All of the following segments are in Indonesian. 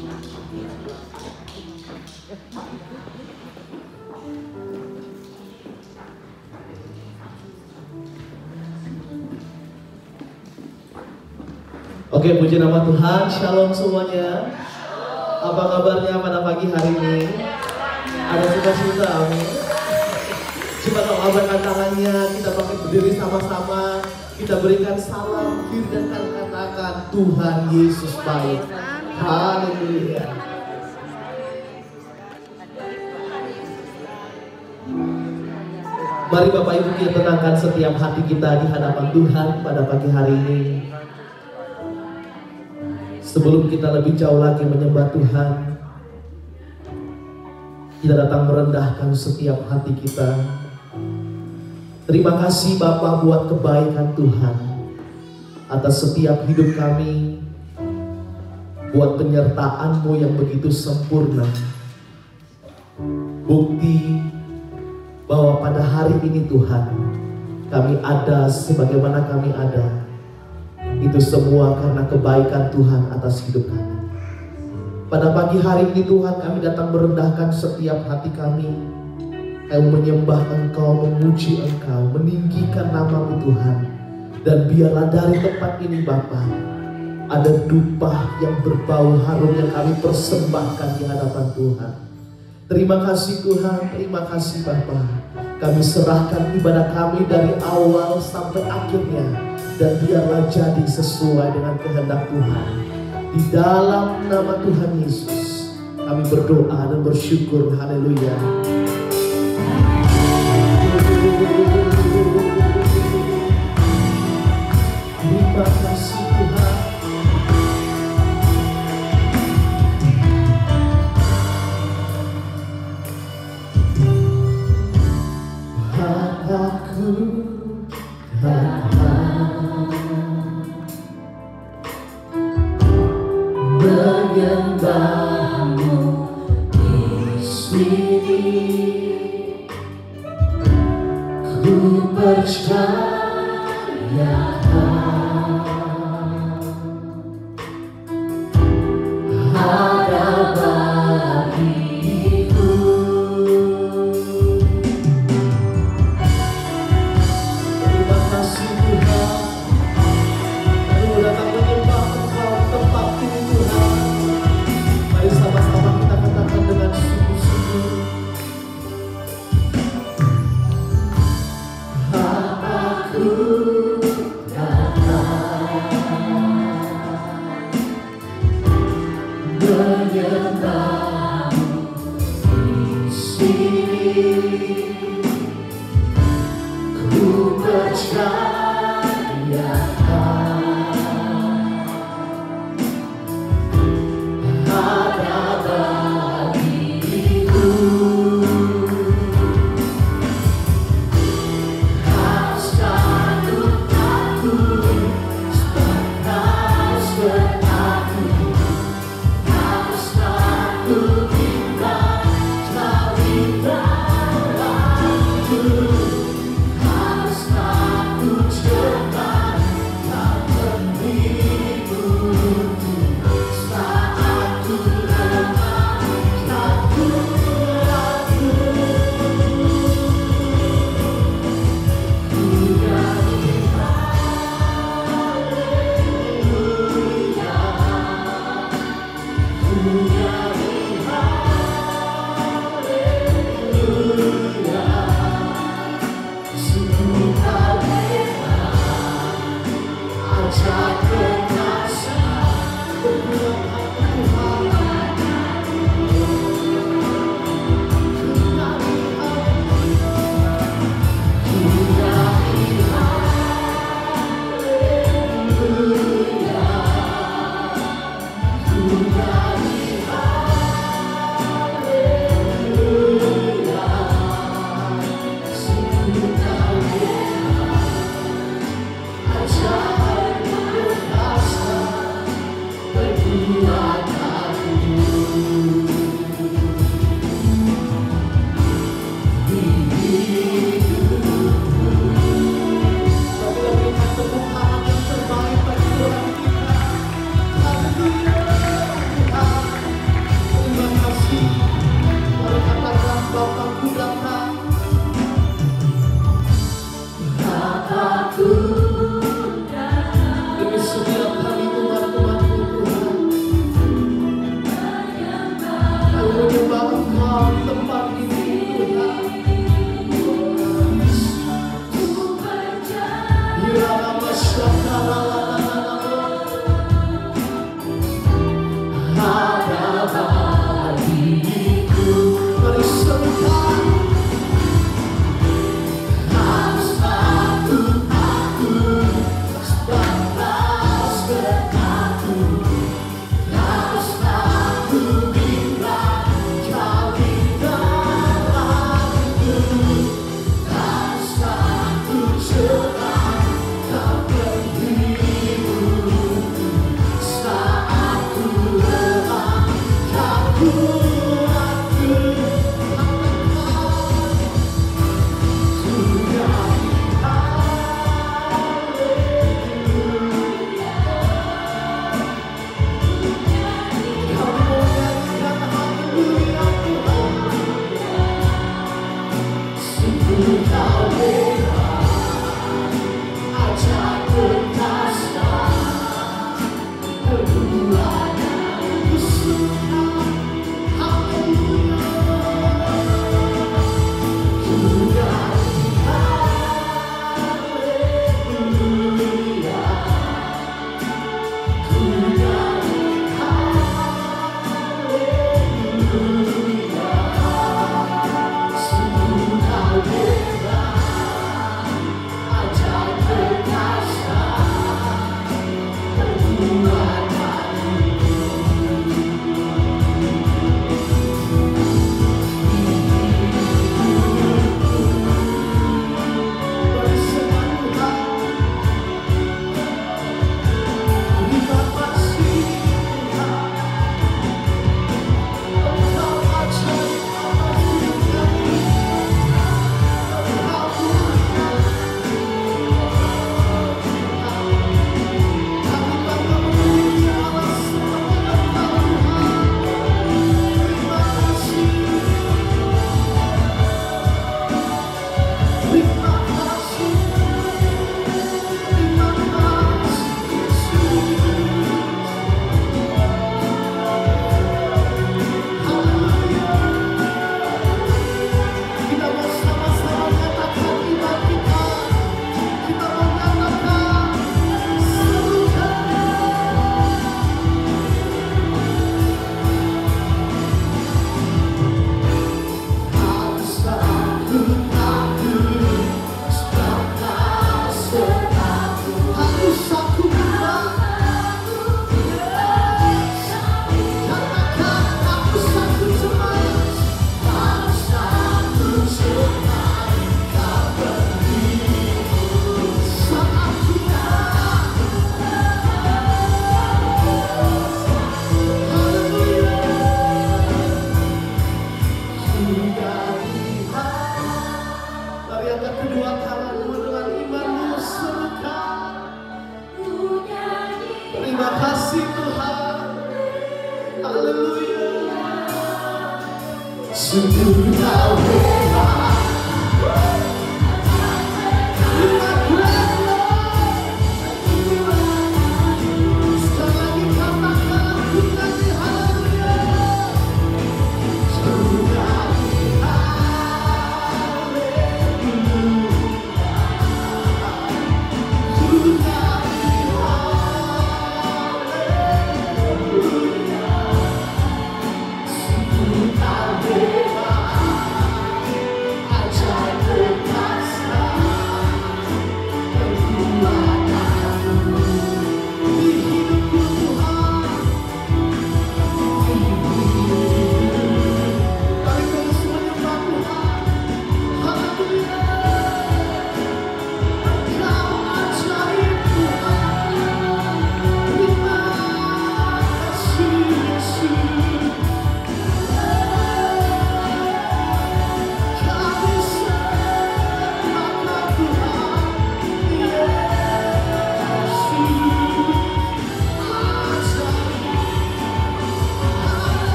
Oke, puji nama Tuhan. Shalom semuanya. Apa kabarnya pada pagi hari ini? Ada sukacita, amin. Coba kalau abaikan tangannya, kita pakai berdiri sama-sama. Kita berikan salam kiri dan kanan, katakan Tuhan Yesus baik. Haleluya. Mari Bapak Ibu kita tenangkan setiap hati kita di hadapan Tuhan pada pagi hari ini. Sebelum kita lebih jauh lagi menyembah Tuhan, kita datang merendahkan setiap hati kita. Terima kasih Bapa buat kebaikan Tuhan atas setiap hidup kami, buat penyertaan-Mu yang begitu sempurna. Bukti bahwa pada hari ini Tuhan, kami ada sebagaimana kami ada. Itu semua karena kebaikan Tuhan atas hidup kami. Pada pagi hari ini Tuhan, kami datang merendahkan setiap hati kami. Kami menyembah Engkau, memuji Engkau, meninggikan nama-Mu Tuhan. Dan biarlah dari tempat ini Bapa, ada dupa yang berbau harum yang kami persembahkan di hadapan Tuhan. Terima kasih Tuhan, terima kasih Bapa. Kami serahkan ibadah kami dari awal sampai akhirnya. Dan biarlah jadi sesuai dengan kehendak Tuhan. Di dalam nama Tuhan Yesus kami berdoa dan bersyukur. Haleluya. Terima kasih Tuhan. Bapakku menyembah-Mu di sini, ku percaya ada bagiku. Terima kasih Tuhan. Kami datang menyembah Engkau tempat ini Tuhan. Mari sama-sama kita katakan dengan sungguh-sungguh. Aku datang menyembah-Mu di sini, ku percaya ada bagiku. Harus takut aku, sebab Kau sertaku. Harus takut bila Kau di dalamku. Harus takut cepat Kau menghiburku. Saat ku lemah, aku ragu. Ku nyanyi haleluya, ku nyanyi haleluya. Sungguh Kau hebat, ajaib perkasa, berbuat apa Tuhan. Ku nyanyi haleluya, ku nyanyi haleluya. Sungguh Kau hebat, ajaib perkasa.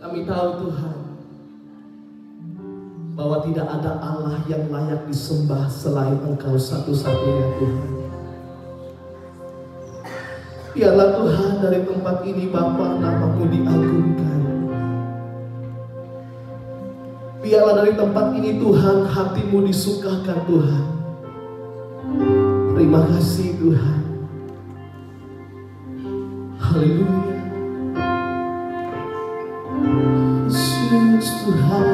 Kami tahu Tuhan, bahwa tidak ada Allah yang layak disembah selain Engkau satu-satunya Tuhan. Biarlah Tuhan dari tempat ini Bapa nama-Mu diagungkan. Biarlah dari tempat ini Tuhan hati-Mu disukakan Tuhan. Terima kasih Tuhan. Haleluya. Yesus Tuhan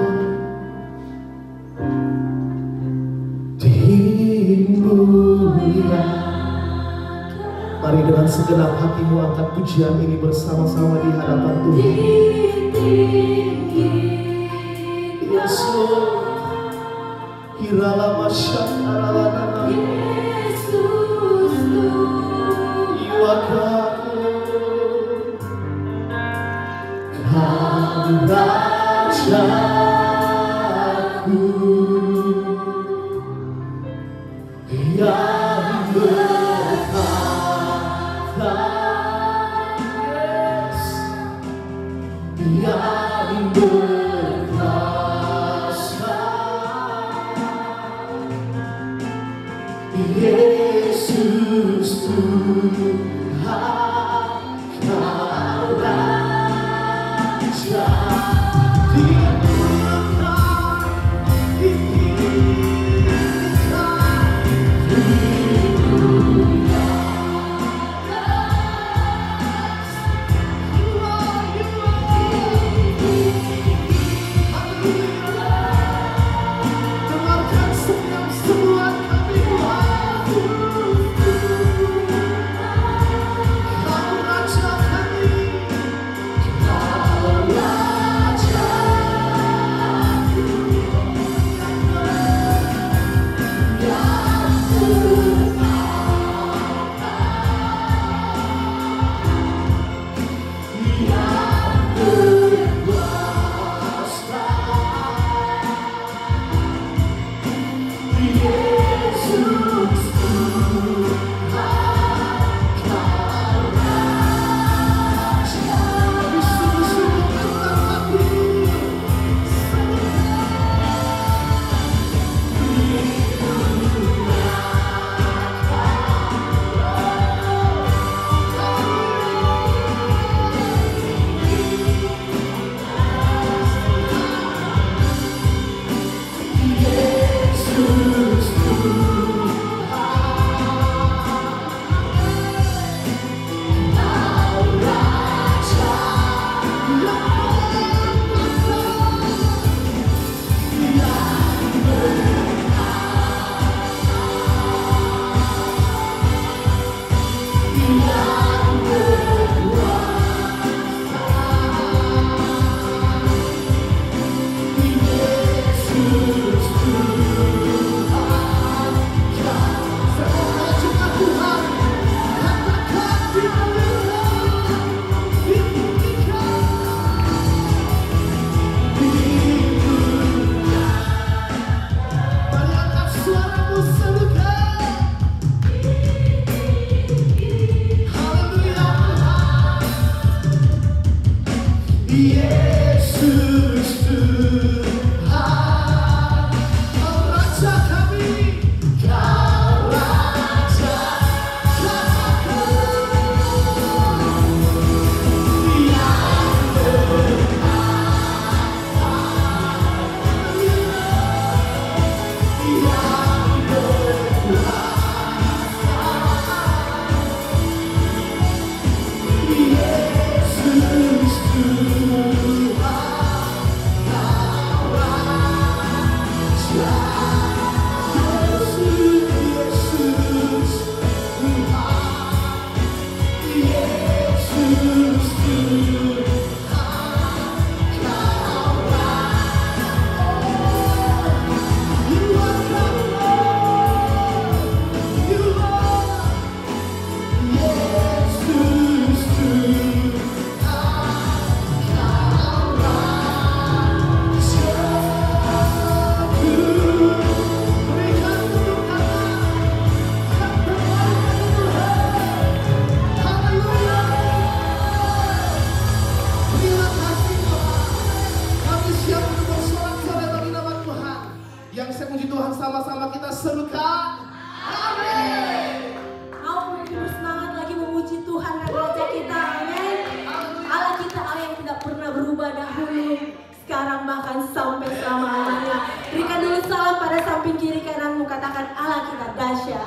dimuliakan. Mari dengan segenap hatimu angkat pujian ini bersama-sama di hadapan Tuhan. Yesus, hirala masyarakat Yesus, you are God. Kau Rajaku yang berkata yes, yang berkuasa, Yesus Tuhan, Kau Yesus Tuhan, Kau Raja kami, Kau Raja kami, yang saya puji Tuhan, sama-sama kita serukan. Amin. Mau bersemangat lagi memuji Tuhan dan Raja kita. Amin. Allah kita, Allah yang tidak pernah berubah dahulu, sekarang bahkan sampai selama-lamanya. Berikan dulu salam pada samping kiri kananmu, katakan Allah kita dahsyat.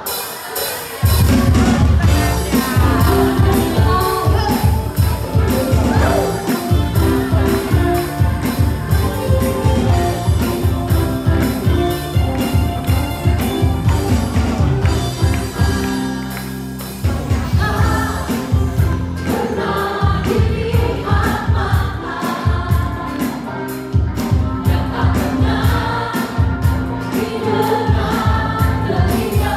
Dengan telinga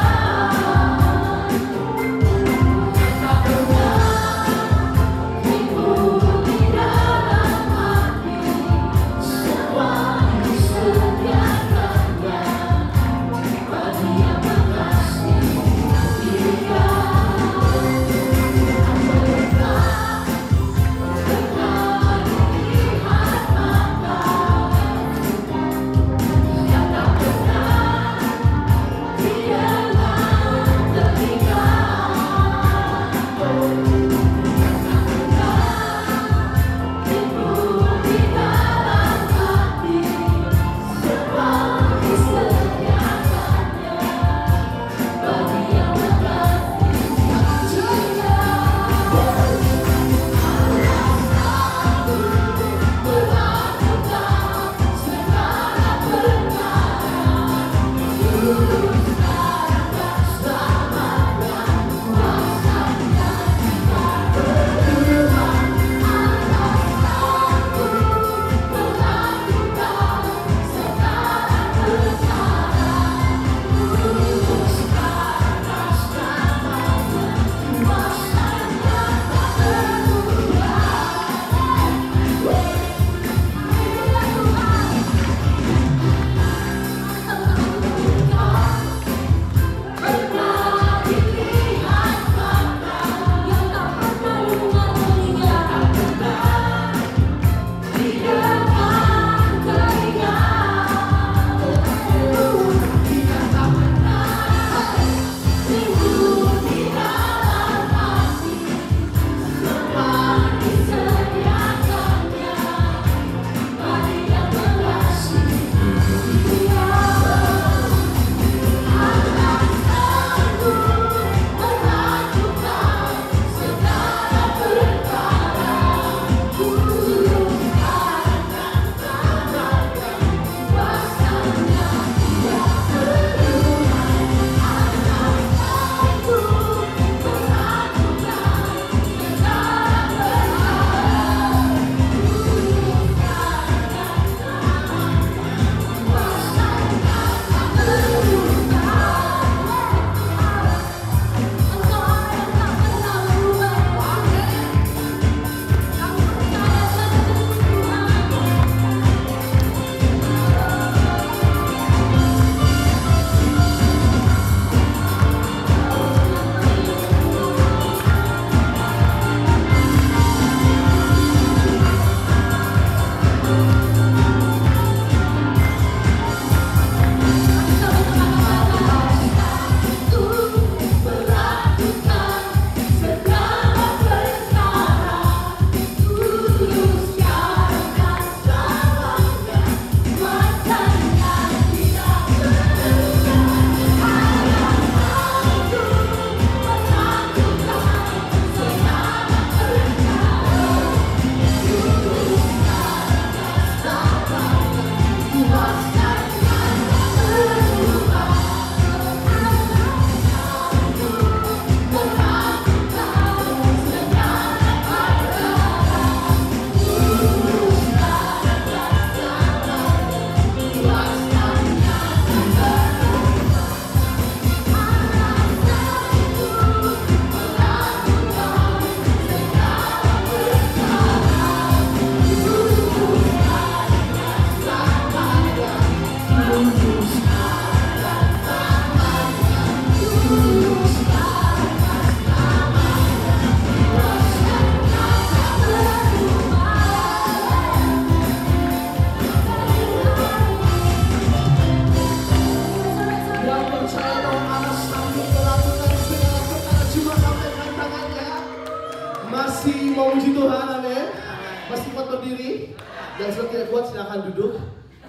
berdiri. Yang sudah tidak kuat silahkan duduk.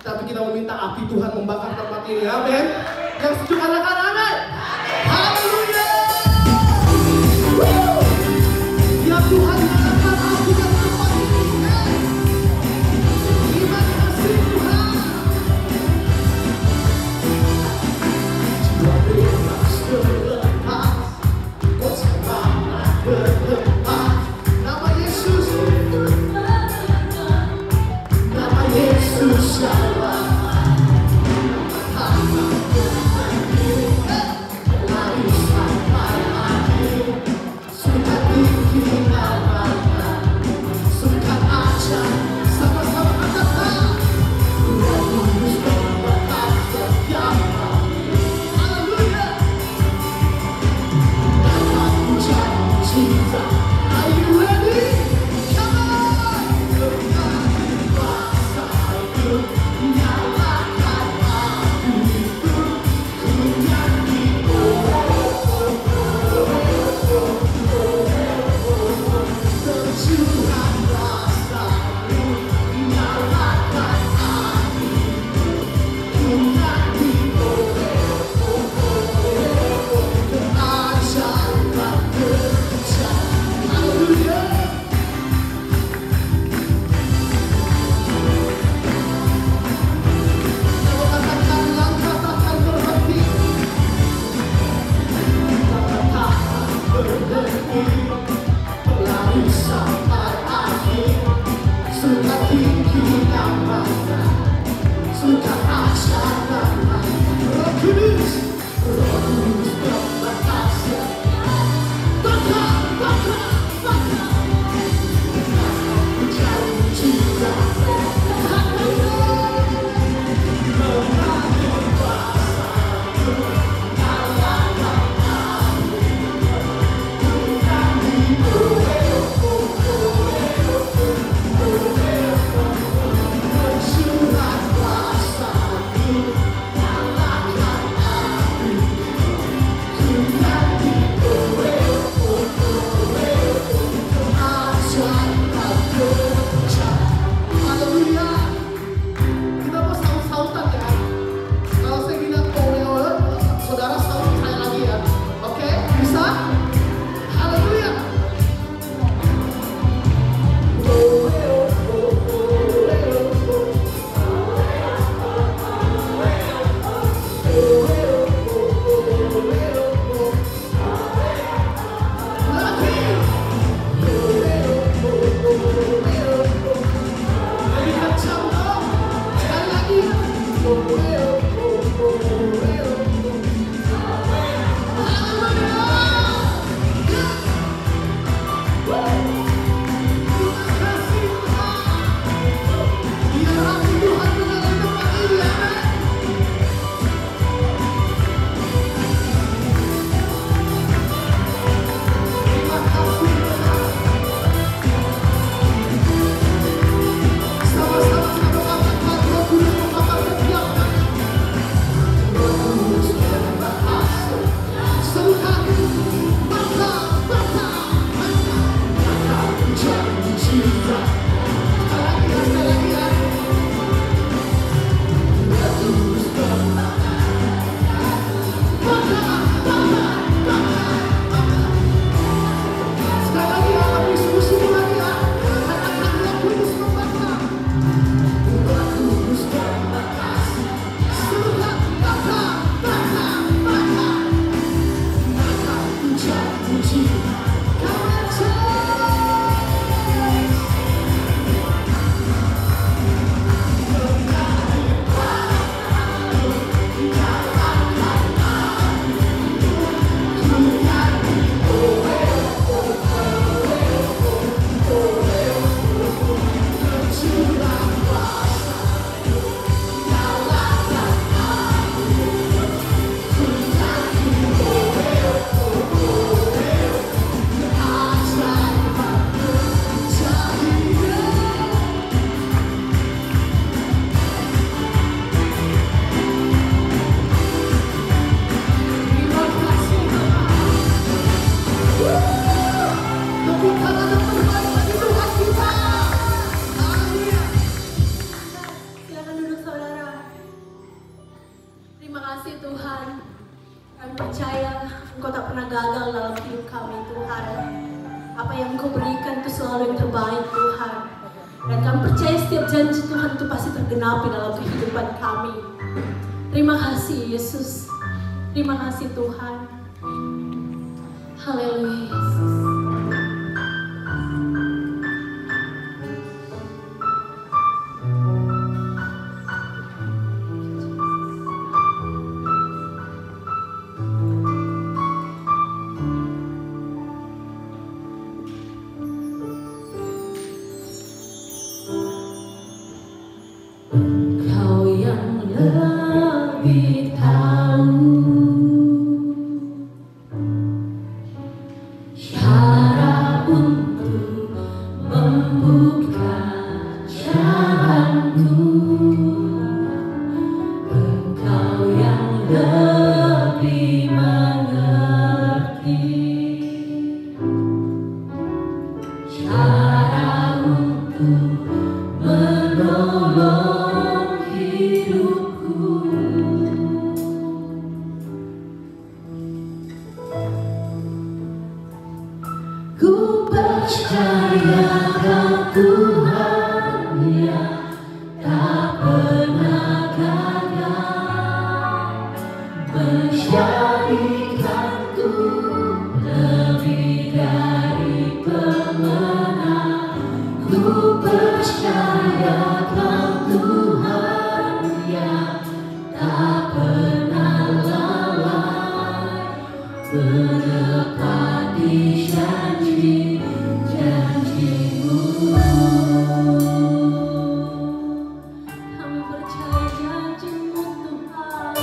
Tapi kita meminta api Tuhan membakar tempat ini. Amin. Yang setuju katakan amin. Haleluya. Ya Tuhan, nyalakan api dan tempat ini. Terima kasih Tuhan. Jiwa bebas berlepas, kota berlepas. Nama Yesus, nama Yesus selamat. setiap janji Tuhan itu pasti tergenapi dalam kehidupan kami. Terima kasih Yesus. Terima kasih Tuhan. Haleluya Yesus. Kau yang lebih tahu cara untuk membuka jalanku. Engkau yang lebih mengerti cara untuk menolong hidupku. Ku percaya Kau Tuhan yang tak pernah gagal, menjadikanku lebih dari pemenang. Ku percaya Kau Tuhan yang tak pernah lalai, menepati janji-janji-Mu. Kami percaya janji-Mu Tuhan.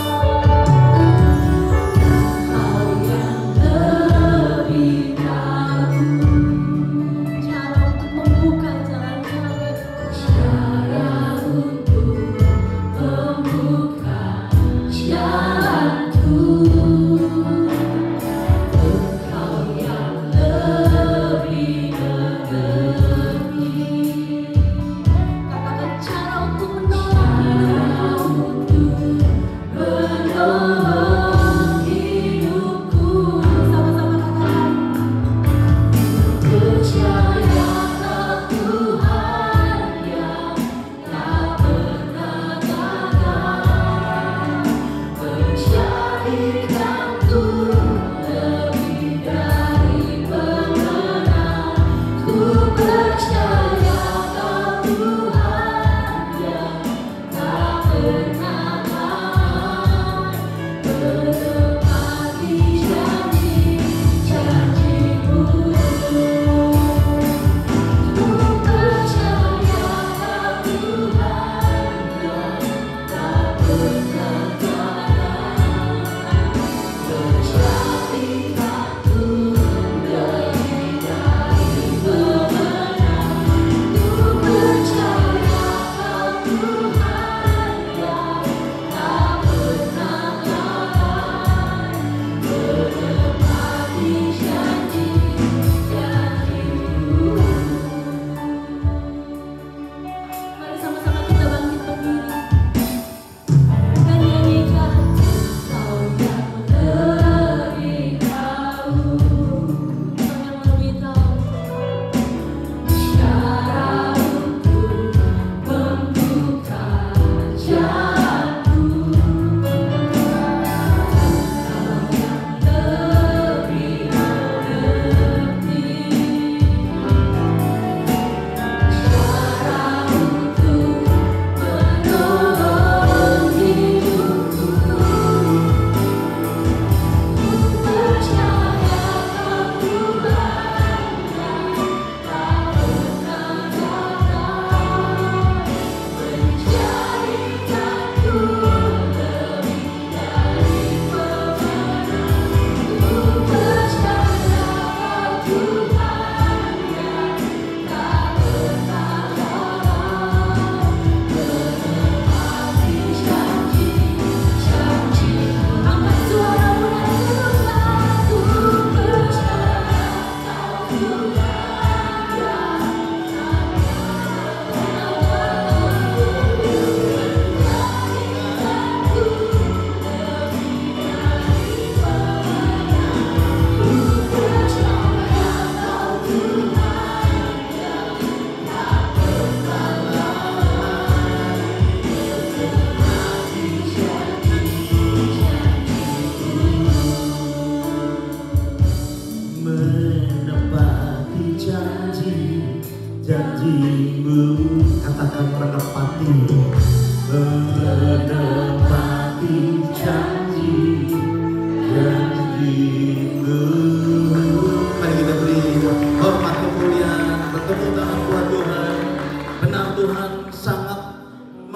Kau yang lebih tahu cara untuk membuka jalan kami. Cara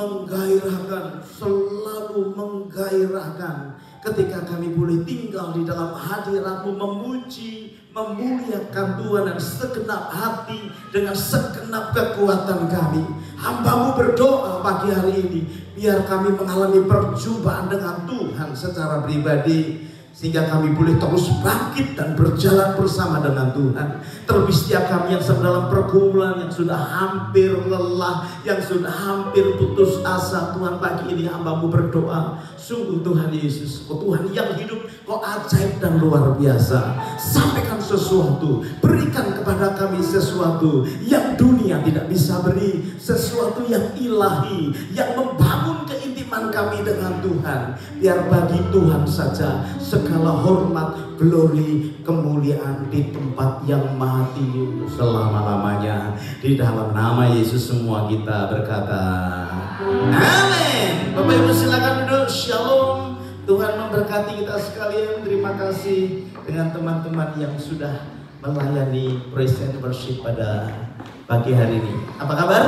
menggairahkan, selalu menggairahkan ketika kami boleh tinggal di dalam hadirat-Mu, memuji, memuliakan Tuhan dan segenap hati dengan segenap kekuatan kami. Hamba-Mu berdoa pagi hari ini, biar kami mengalami perjumpaan dengan Tuhan secara pribadi, sehingga kami boleh terus bangkit dan berjalan bersama dengan Tuhan. Terlebih setiap kami yang sedang dalam pergumulan, yang sudah hampir lelah, yang sudah hampir putus asa, Tuhan pagi ini hamba-Mu berdoa, sungguh Tuhan Yesus, Kau Tuhan yang hidup, Kau ajaib dan luar biasa. Sampaikan sesuatu, berikan kepada kami sesuatu yang dunia tidak bisa beri, sesuatu yang ilahi, yang membangun keintiman kami dengan Tuhan. Biar bagi Tuhan saja segala hormat, glory, kemuliaan di tempat yang maha tinggi selama-lamanya. Di dalam nama Yesus semua kita berkata amin. Bapak Ibu silakan duduk. Shalom. Tuhan memberkati kita sekalian. Terima kasih dengan teman-teman yang sudah melayani praise and worship pada pagi hari ini. Apa kabar?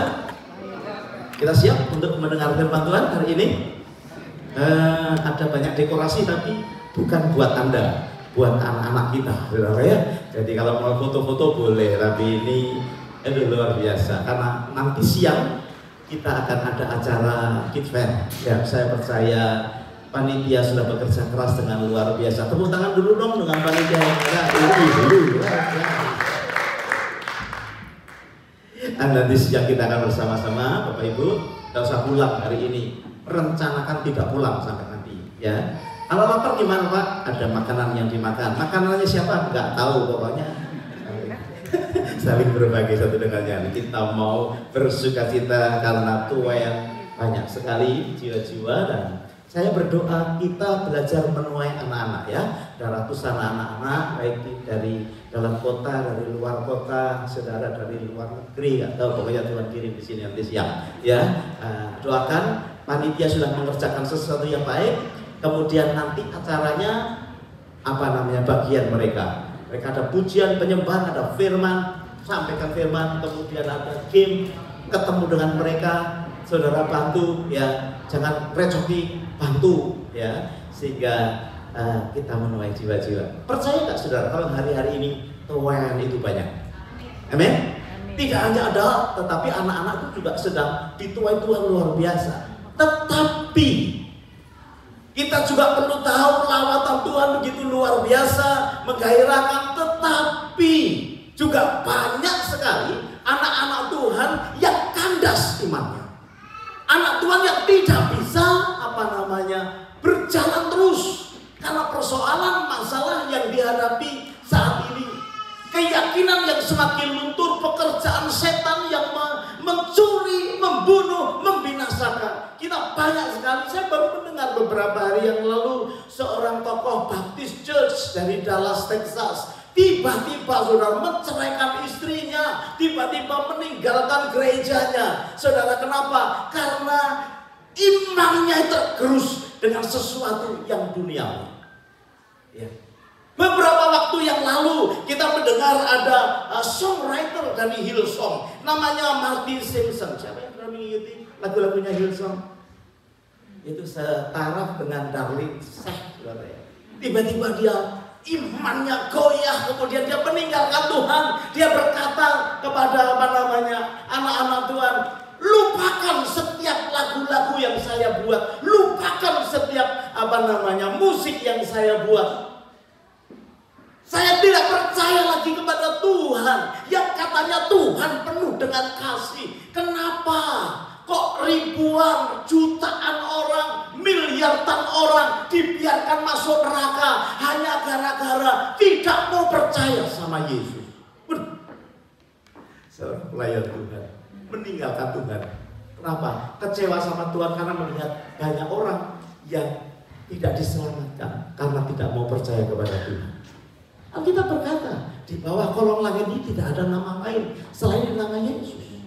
Kita siap untuk mendengar firman Tuhan hari ini? Ada banyak dekorasi tapi bukan buat Anda, buat anak-anak kita, saudara ya. Jadi kalau mau foto-foto boleh, tapi ini luar biasa karena nanti siang kita akan ada acara Kids Fair. Ya, saya percaya panitia sudah bekerja keras dengan luar biasa. Tepuk tangan dulu dong dengan panitia yang ada dulu. Dan nanti siang kita akan bersama-sama, Bapak Ibu, tidak usah pulang hari ini. Rencanakan tidak pulang sampai nanti, ya. Kalau lapar gimana Pak? Ada makanan yang dimakan. Makanannya siapa? Nggak tahu pokoknya. Saling berbagi satu dengan yang lain. Kita mau bersukacita karena tuayan banyak sekali jiwa-jiwa, dan saya berdoa kita belajar menuai anak-anak ya. Ada ratusan anak-anak baik dari dalam kota, dari luar kota, saudara dari luar negeri, atau pokoknya Tuhan kirim di sini nanti siang. Ya, doakan panitia sudah mengerjakan sesuatu yang baik. Kemudian nanti acaranya bagian mereka. Mereka ada pujian, penyembahan, ada firman, sampaikan firman, kemudian ada game, ketemu dengan mereka, saudara bantu ya, jangan recoki, bantu ya, sehingga kita menuai jiwa-jiwa. Percaya nggak saudara kalau hari-hari ini tuayan itu banyak? Amin. Tidak hanya ada, tetapi anak-anak itu juga sedang dituai Tuhan luar biasa. Tetapi kita juga perlu tahu lawatan Tuhan begitu luar biasa, menggairahkan, tetapi juga banyak sekali anak-anak Tuhan yang kandas imannya. Anak Tuhan yang tidak bisa berjalan terus karena persoalan masalah yang dihadapi saat ini. Keyakinan yang semakin luntur, pekerjaan setan yang mencuri, membunuh, membinasakan. Kita banyak sekali, saya baru mendengar beberapa hari yang lalu seorang tokoh Baptist Church dari Dallas, Texas, tiba-tiba saudara menceraikan istrinya, tiba-tiba meninggalkan gerejanya. Saudara, kenapa? Karena imannya tergerus dengan sesuatu yang duniawi. Ya. Beberapa waktu yang lalu kita mendengar ada songwriter dari Hillsong, namanya Martin Simpson. Siapa yang pernah mengikuti lagu-lagunya Hillsong? Itu setaraf dengan Darlene Zschech. Tiba-tiba dia imannya goyah, kemudian dia meninggalkan Tuhan. Dia berkata kepada anak-anak Tuhan, lupakan setiap lagu-lagu yang saya buat, lupakan setiap musik yang saya buat. Saya tidak percaya lagi kepada Tuhan yang katanya Tuhan penuh dengan kasih. Kenapa kok ribuan, jutaan orang, miliaran orang dibiarkan masuk neraka hanya gara-gara tidak mau percaya sama Yesus? Seorang pelayan Tuhan meninggalkan Tuhan. Kenapa? Kecewa sama Tuhan karena melihat banyak orang yang tidak diselamatkan karena tidak mau percaya kepada Tuhan. Alkitab berkata, di bawah kolong langit ini tidak ada nama lain selain nama Yesus.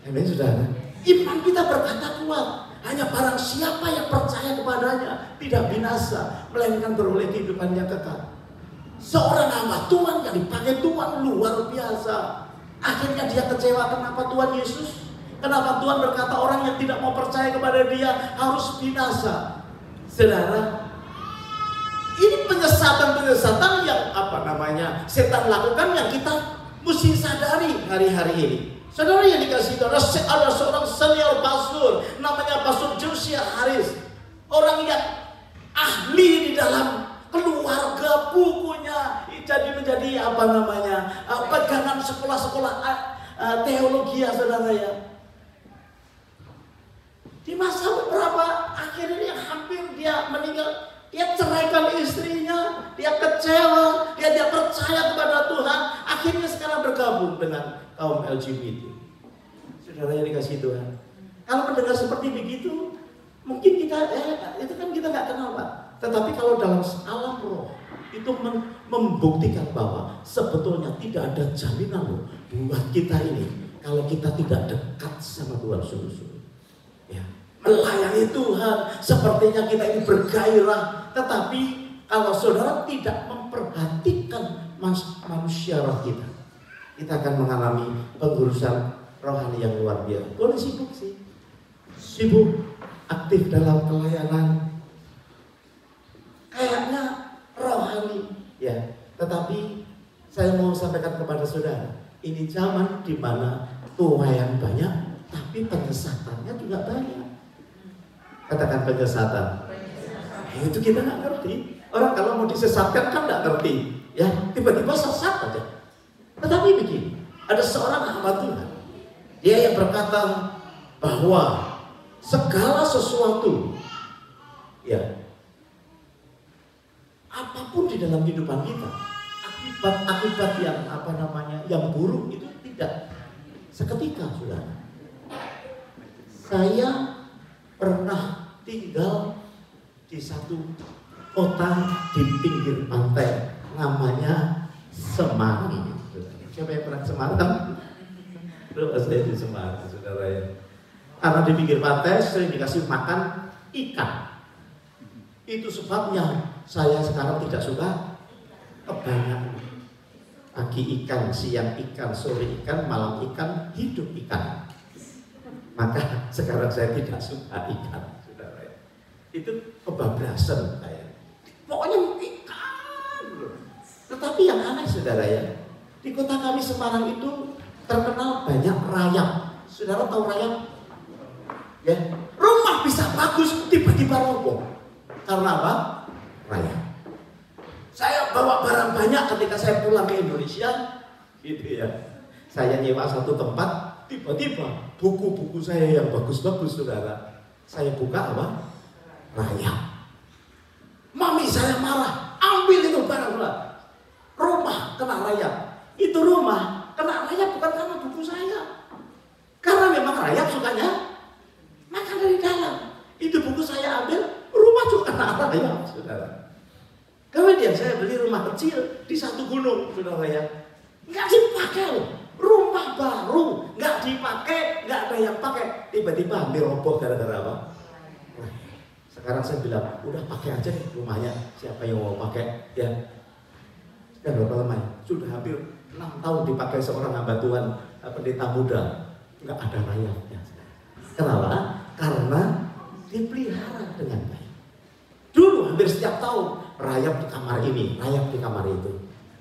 Amin, saudara. Iman kita berkata kuat. Hanya barang siapa yang percaya kepadanya tidak binasa, melainkan beroleh kehidupan yang kekal. Seorang hamba Tuhan yang dipakai Tuhan luar biasa. Akhirnya dia kecewa, kenapa Tuhan Yesus Kenapa Tuhan berkata orang yang tidak mau percaya kepada Dia harus binasa? Saudara, ini penyesatan yang setan lakukan yang kita mesti sadari hari-hari ini. Saudara yang dikasihi Tuhan, ada seorang senior pastor namanya Pastor Josiah Harris. Orang yang ahli di dalam keluarga, bukunya jadi menjadi pegangan sekolah-sekolah teologi, ya saudara ya. Di masa beberapa akhirnya hampir dia meninggal, dia ceraikan istrinya, dia kecewa, dia tidak percaya kepada Tuhan, akhirnya sekarang bergabung dengan kaum LGBT. Saudara yang dikasihi Tuhan, kalau mendengar seperti begitu, mungkin kita itu kan kita nggak kenal, Pak. Tetapi kalau dalam alam roh itu membuktikan bahwa sebetulnya tidak ada jaminan loh buat kita ini kalau kita tidak dekat sama Tuhan sungguh-sungguh. Ya, melayani Tuhan sepertinya kita ini bergairah, tetapi kalau saudara tidak memperhatikan manusia roh kita akan mengalami pengurusan rohani yang luar biasa. Boleh sibuk aktif dalam pelayanan, kayaknya rohani, ya. Tetapi saya mau sampaikan kepada saudara, ini zaman di mana tuayan banyak, tapi penyesatannya juga banyak. Katakan penyesatan. Itu kita nggak ngerti. Orang kalau mau disesatkan kan nggak ngerti, ya. Tiba-tiba sesat aja. Tetapi begini, ada seorang hamba Tuhan, dia yang berkata bahwa segala sesuatu, ya, apapun di dalam kehidupan kita, akibat yang yang buruk itu tidak seketika, saudara. Saya pernah tinggal di satu kota di pinggir pantai, namanya Semarang. Siapa yang pernah ke Semarang? Saya di Semarang, saudara ya. Karena di pinggir pantai sering dikasih makan ikan. Itu sebabnya saya sekarang tidak suka kebanyakan. Pagi ikan, siang ikan, sore ikan, malam ikan, hidup ikan. Maka sekarang saya tidak suka ikan, saudara ya. Itu kebablasan saya. Pokoknya ikan. Tetapi yang aneh, saudara ya, di kota kami Semarang itu terkenal banyak rayap. Saudara tahu rayap? Ya, rumah bisa bagus, tiba-tiba roboh. Karena apa? Rayap. Saya bawa barang banyak ketika saya pulang ke Indonesia, gitu ya. Saya nyewa satu tempat, tiba-tiba buku-buku saya yang bagus-bagus, saudara, saya buka apa? Rayap. Mami saya marah, ambil itu barang lah. Rumah kena rayap. Itu rumah kena rayap bukan karena buku saya, karena memang rayap sukanya makan dari dalam. Itu buku saya ambil, rumah juga kena rayap, saudara. Kemudian saya beli rumah kecil di satu gunung, saudara ya. Nggak dipakai loh, rumah baru, nggak dipakai, nggak ada yang pakai. Tiba-tiba hampir roboh gara-gara apa? Sekarang saya bilang, udah pakai aja nih rumahnya, siapa yang mau pakai, ya. Dan berapa lama? Sudah hampir 6 tahun dipakai seorang hamba Tuhan, pendeta muda, nggak ada rayapnya. Kenapa? Karena dipelihara dengan baik. Dulu hampir setiap tahun rayap di kamar ini, rayap di kamar itu.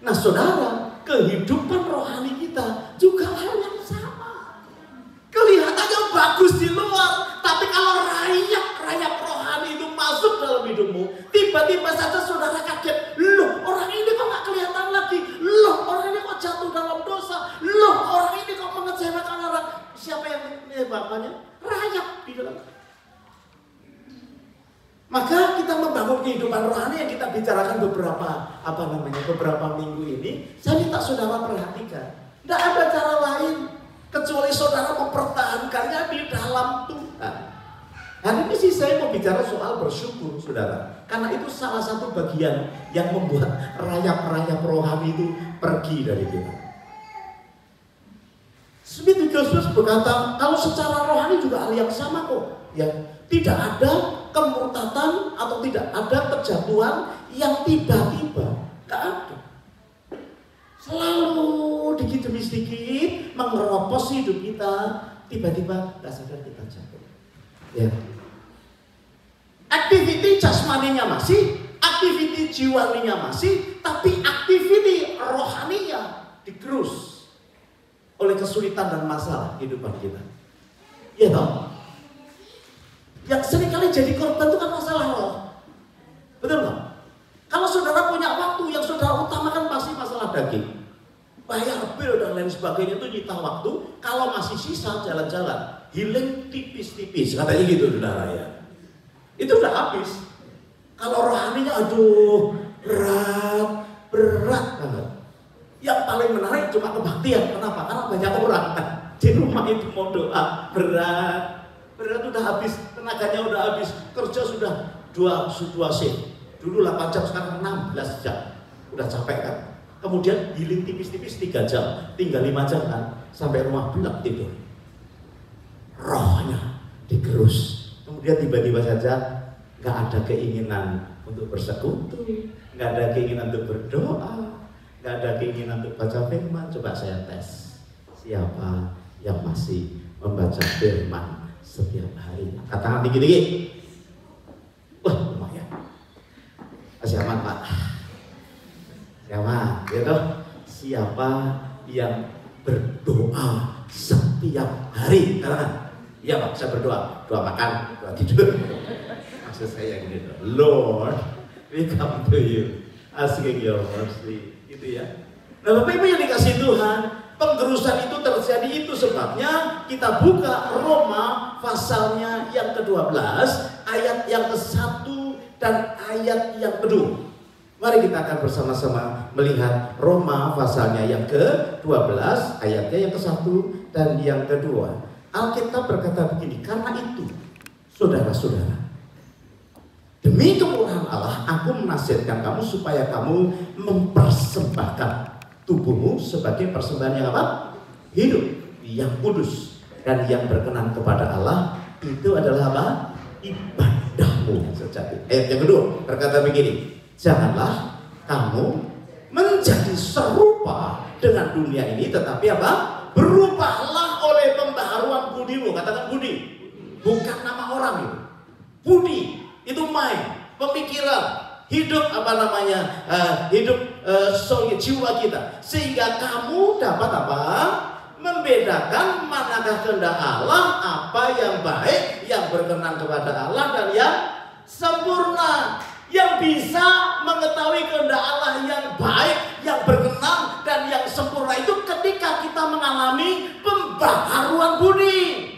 Nah, saudara, kehidupan rohani kita juga hal yang sama. Kelihatannya bagus di luar, tapi kalau rayap rohani itu masuk dalam hidupmu, tiba-tiba saja saudara kaget, loh orang ini kok nggak kelihatan lagi, loh orang ini kok jatuh dalam dosa, loh orang ini kok mengecewakan orang. Siapa yang menyebabkannya? Rayap di dalam. Maka kita membangun kehidupan rohani yang kita bicarakan beberapa minggu ini. Saya minta saudara perhatikan, tidak ada cara lain kecuali saudara mempertahankannya di dalam Tuhan. Hari ini sih saya mau bicara soal bersyukur, saudara, karena itu salah satu bagian yang membuat rayap-rayap rohani itu pergi dari kita. Smith Wigglesworth berkata, kalau secara rohani juga hal yang sama kok, ya. Tidak ada kemurtatan atau tidak ada kejatuhan yang tiba-tiba, gak ada. Selalu dikit demi sedikit mengeropos hidup kita, tiba-tiba nggak sadar kita jatuh. Ya. Aktiviti jasmaninya masih, aktiviti jiwaninya masih, tapi aktiviti rohaninya digerus oleh kesulitan dan masalah kehidupan kita. Ya toh? Yang seringkali jadi korban itu kan masalah roh. Betul nggak? Kalau saudara punya waktu, yang saudara utamakan pasti masalah daging. Bayar bil dan lain sebagainya itu nyita waktu. Kalau masih sisa jalan-jalan, healing tipis-tipis. Katanya gitu saudara ya. Itu udah habis. Kalau rohaninya aduh berat banget. Yang paling menarik cuma kebaktian. Kenapa? Karena banyak orang di rumah itu mau doa berat udah habis, tenaganya udah habis, kerja sudah dua shift. Dulu 8 jam, sekarang 16 jam. Udah capek kan? Kemudian healing tipis-tipis 3 jam, tinggal 5 jam kan? Sampai rumah belak tidur. Rohnya digerus. Kemudian tiba-tiba saja nggak ada keinginan untuk bersekutu, nggak ada keinginan untuk berdoa, nggak ada keinginan untuk baca firman. Coba saya tes, siapa yang masih membaca firman setiap hari? Katakan tinggi-tinggi. Wah, lumayan. Masih aman Pak. Siapa? Gitu. Siapa yang berdoa setiap hari? Katakan. Iya Pak, saya berdoa. Doa makan, doa tidur. Maksud saya gini, Lord, we come to you, asking your mercy. Gitu ya. Nah Bapak Ibu yang dikasih Tuhan, penggerusan itu terjadi, itu sebabnya kita buka Roma pasalnya yang ke-12, ayat yang ke-1 dan ayat yang kedua. Mari kita akan bersama-sama melihat Roma pasalnya yang ke-12, ayatnya yang ke-1 dan yang kedua. Alkitab berkata begini, karena itu, saudara-saudara, demi kemurahan Allah, aku menasihatkan kamu supaya kamu mempersembahkan tubuhmu sebagai persembahan yang apa? Hidup, yang kudus dan yang berkenan kepada Allah. Itu adalah apa? Ibadahmu yang sejati. Ayat yang kedua berkata begini, janganlah kamu menjadi serupa dengan dunia ini, tetapi apa? Berubahlah oleh pembaharuan budimu. Katakan budi, bukan nama orang itu. Budi itu mind, pemikiran, hidup apa namanya, jiwa kita, sehingga kamu dapat apa? Membedakan manakah kehendak Allah, apa yang baik, yang berkenan kepada Allah dan yang sempurna. Yang bisa mengetahui kehendak Allah yang baik, yang berkenan dan yang sempurna itu ketika kita mengalami pembaharuan budi.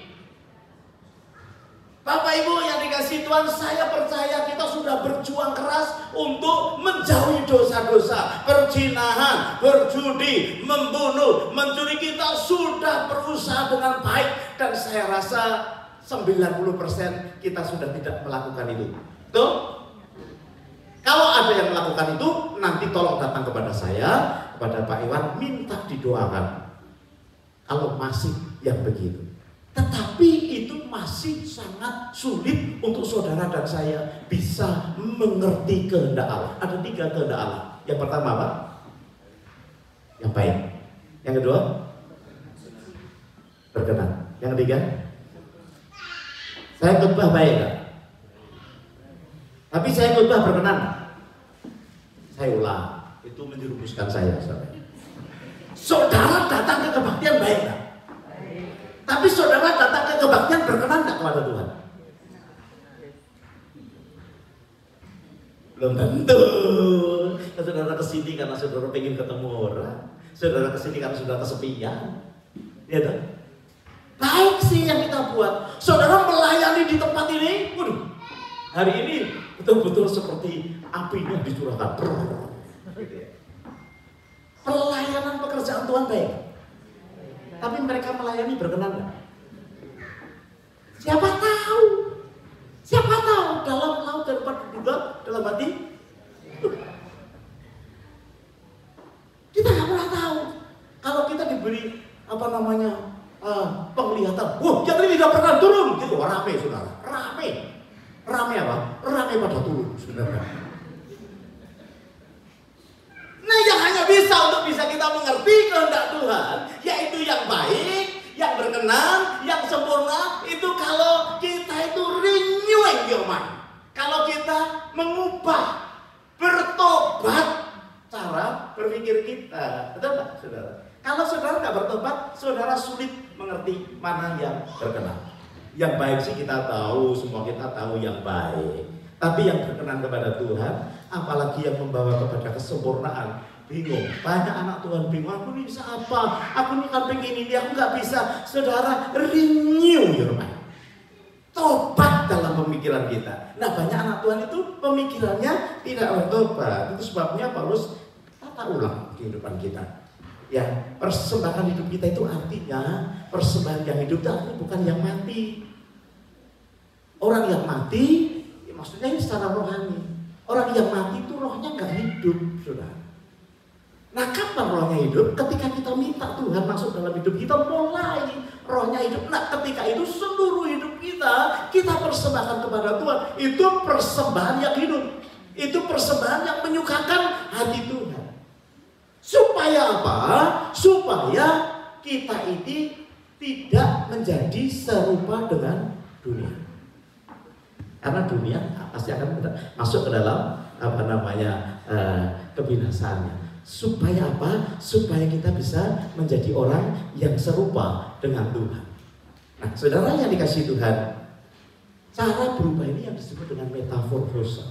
Bapak Ibu yang dikasih Tuhan, saya percaya kita sudah berjuang keras untuk menjauhi dosa-dosa, perzinahan, berjudi, membunuh, mencuri. Kita sudah berusaha dengan baik dan saya rasa 90% kita sudah tidak melakukan itu. Tuh. Kalau ada yang melakukan itu, nanti tolong datang kepada saya, kepada Pak Iwan, minta didoakan. Kalau masih yang begitu. Tetapi itu masih sangat sulit untuk saudara dan saya bisa mengerti kehendak Allah. Ada 3 kehendak Allah. Yang pertama apa? Yang baik. Yang kedua? Berkenan. Yang ketiga? Saya khotbah baik gak? Tapi saya khotbah berkenan. Saya ulang. Itu menjerumuskan saya. Saudara datang ke kebaktian baik gak? Tapi saudara datang ke kebaktian berkenan gak kepada Tuhan? Belum tentu. Saudara kesini karena saudara pengen ketemu orang. Saudara kesini karena saudara kesepian. Ya kan? Baik sih yang kita buat. Saudara melayani di tempat ini. Waduh, hari ini betul-betul seperti apinya dicurahkan. Pelayanan pekerjaan Tuhan baik. Tapi mereka melayani berkenan gak? Siapa tahu? Siapa tahu dalam laut dan juga dalam hati? Kita nggak pernah tahu. Kalau kita diberi apa namanya penglihatan, wah yang ini tidak pernah turun, gitu rame saudara, rame apa? Rame pada turun saudara. Nah yang hanya bisa untuk bisa kita mengerti kehendak Tuhan, yaitu yang baik, yang berkenan, yang kalau kita mengubah, bertobat cara berpikir kita. Betul nggak, saudara? Kalau saudara nggak bertobat, saudara sulit mengerti mana yang berkenan. Yang baik sih kita tahu, semua kita tahu yang baik. Tapi yang berkenan kepada Tuhan, apalagi yang membawa kepada kesempurnaan, bingung. Banyak anak Tuhan bingung, aku ini bisa apa? Aku ini kan pengen ini, aku nggak bisa. Saudara, renew your mind. Tobat dalam pemikiran kita. Nah, banyak anak Tuhan itu pemikirannya tidak bertobat. Itu sebabnya Paulus tata ulang kehidupan kita. Ya, persembahan hidup kita itu artinya persembahan yang hidup itu artinya bukan yang mati. Orang yang mati, ya maksudnya ini secara rohani. Orang yang mati itu rohnya nggak hidup, saudara. Nah, kapan rohnya hidup? Ketika kita minta Tuhan masuk dalam hidup kita, mulai rohnya hidup. Nah, ketika itu seluruh hidup kita persembahkan kepada Tuhan. Itu persembahan yang hidup. Itu persembahan yang menyukakan hati Tuhan. Supaya apa? Supaya kita ini tidak menjadi serupa dengan dunia. Karena dunia pasti akan masuk ke dalam kebinasaannya. Supaya apa? Supaya kita bisa menjadi orang yang serupa dengan Tuhan. Nah, saudara yang dikasihi Tuhan, cara berubah ini yang disebut dengan metamorfosis.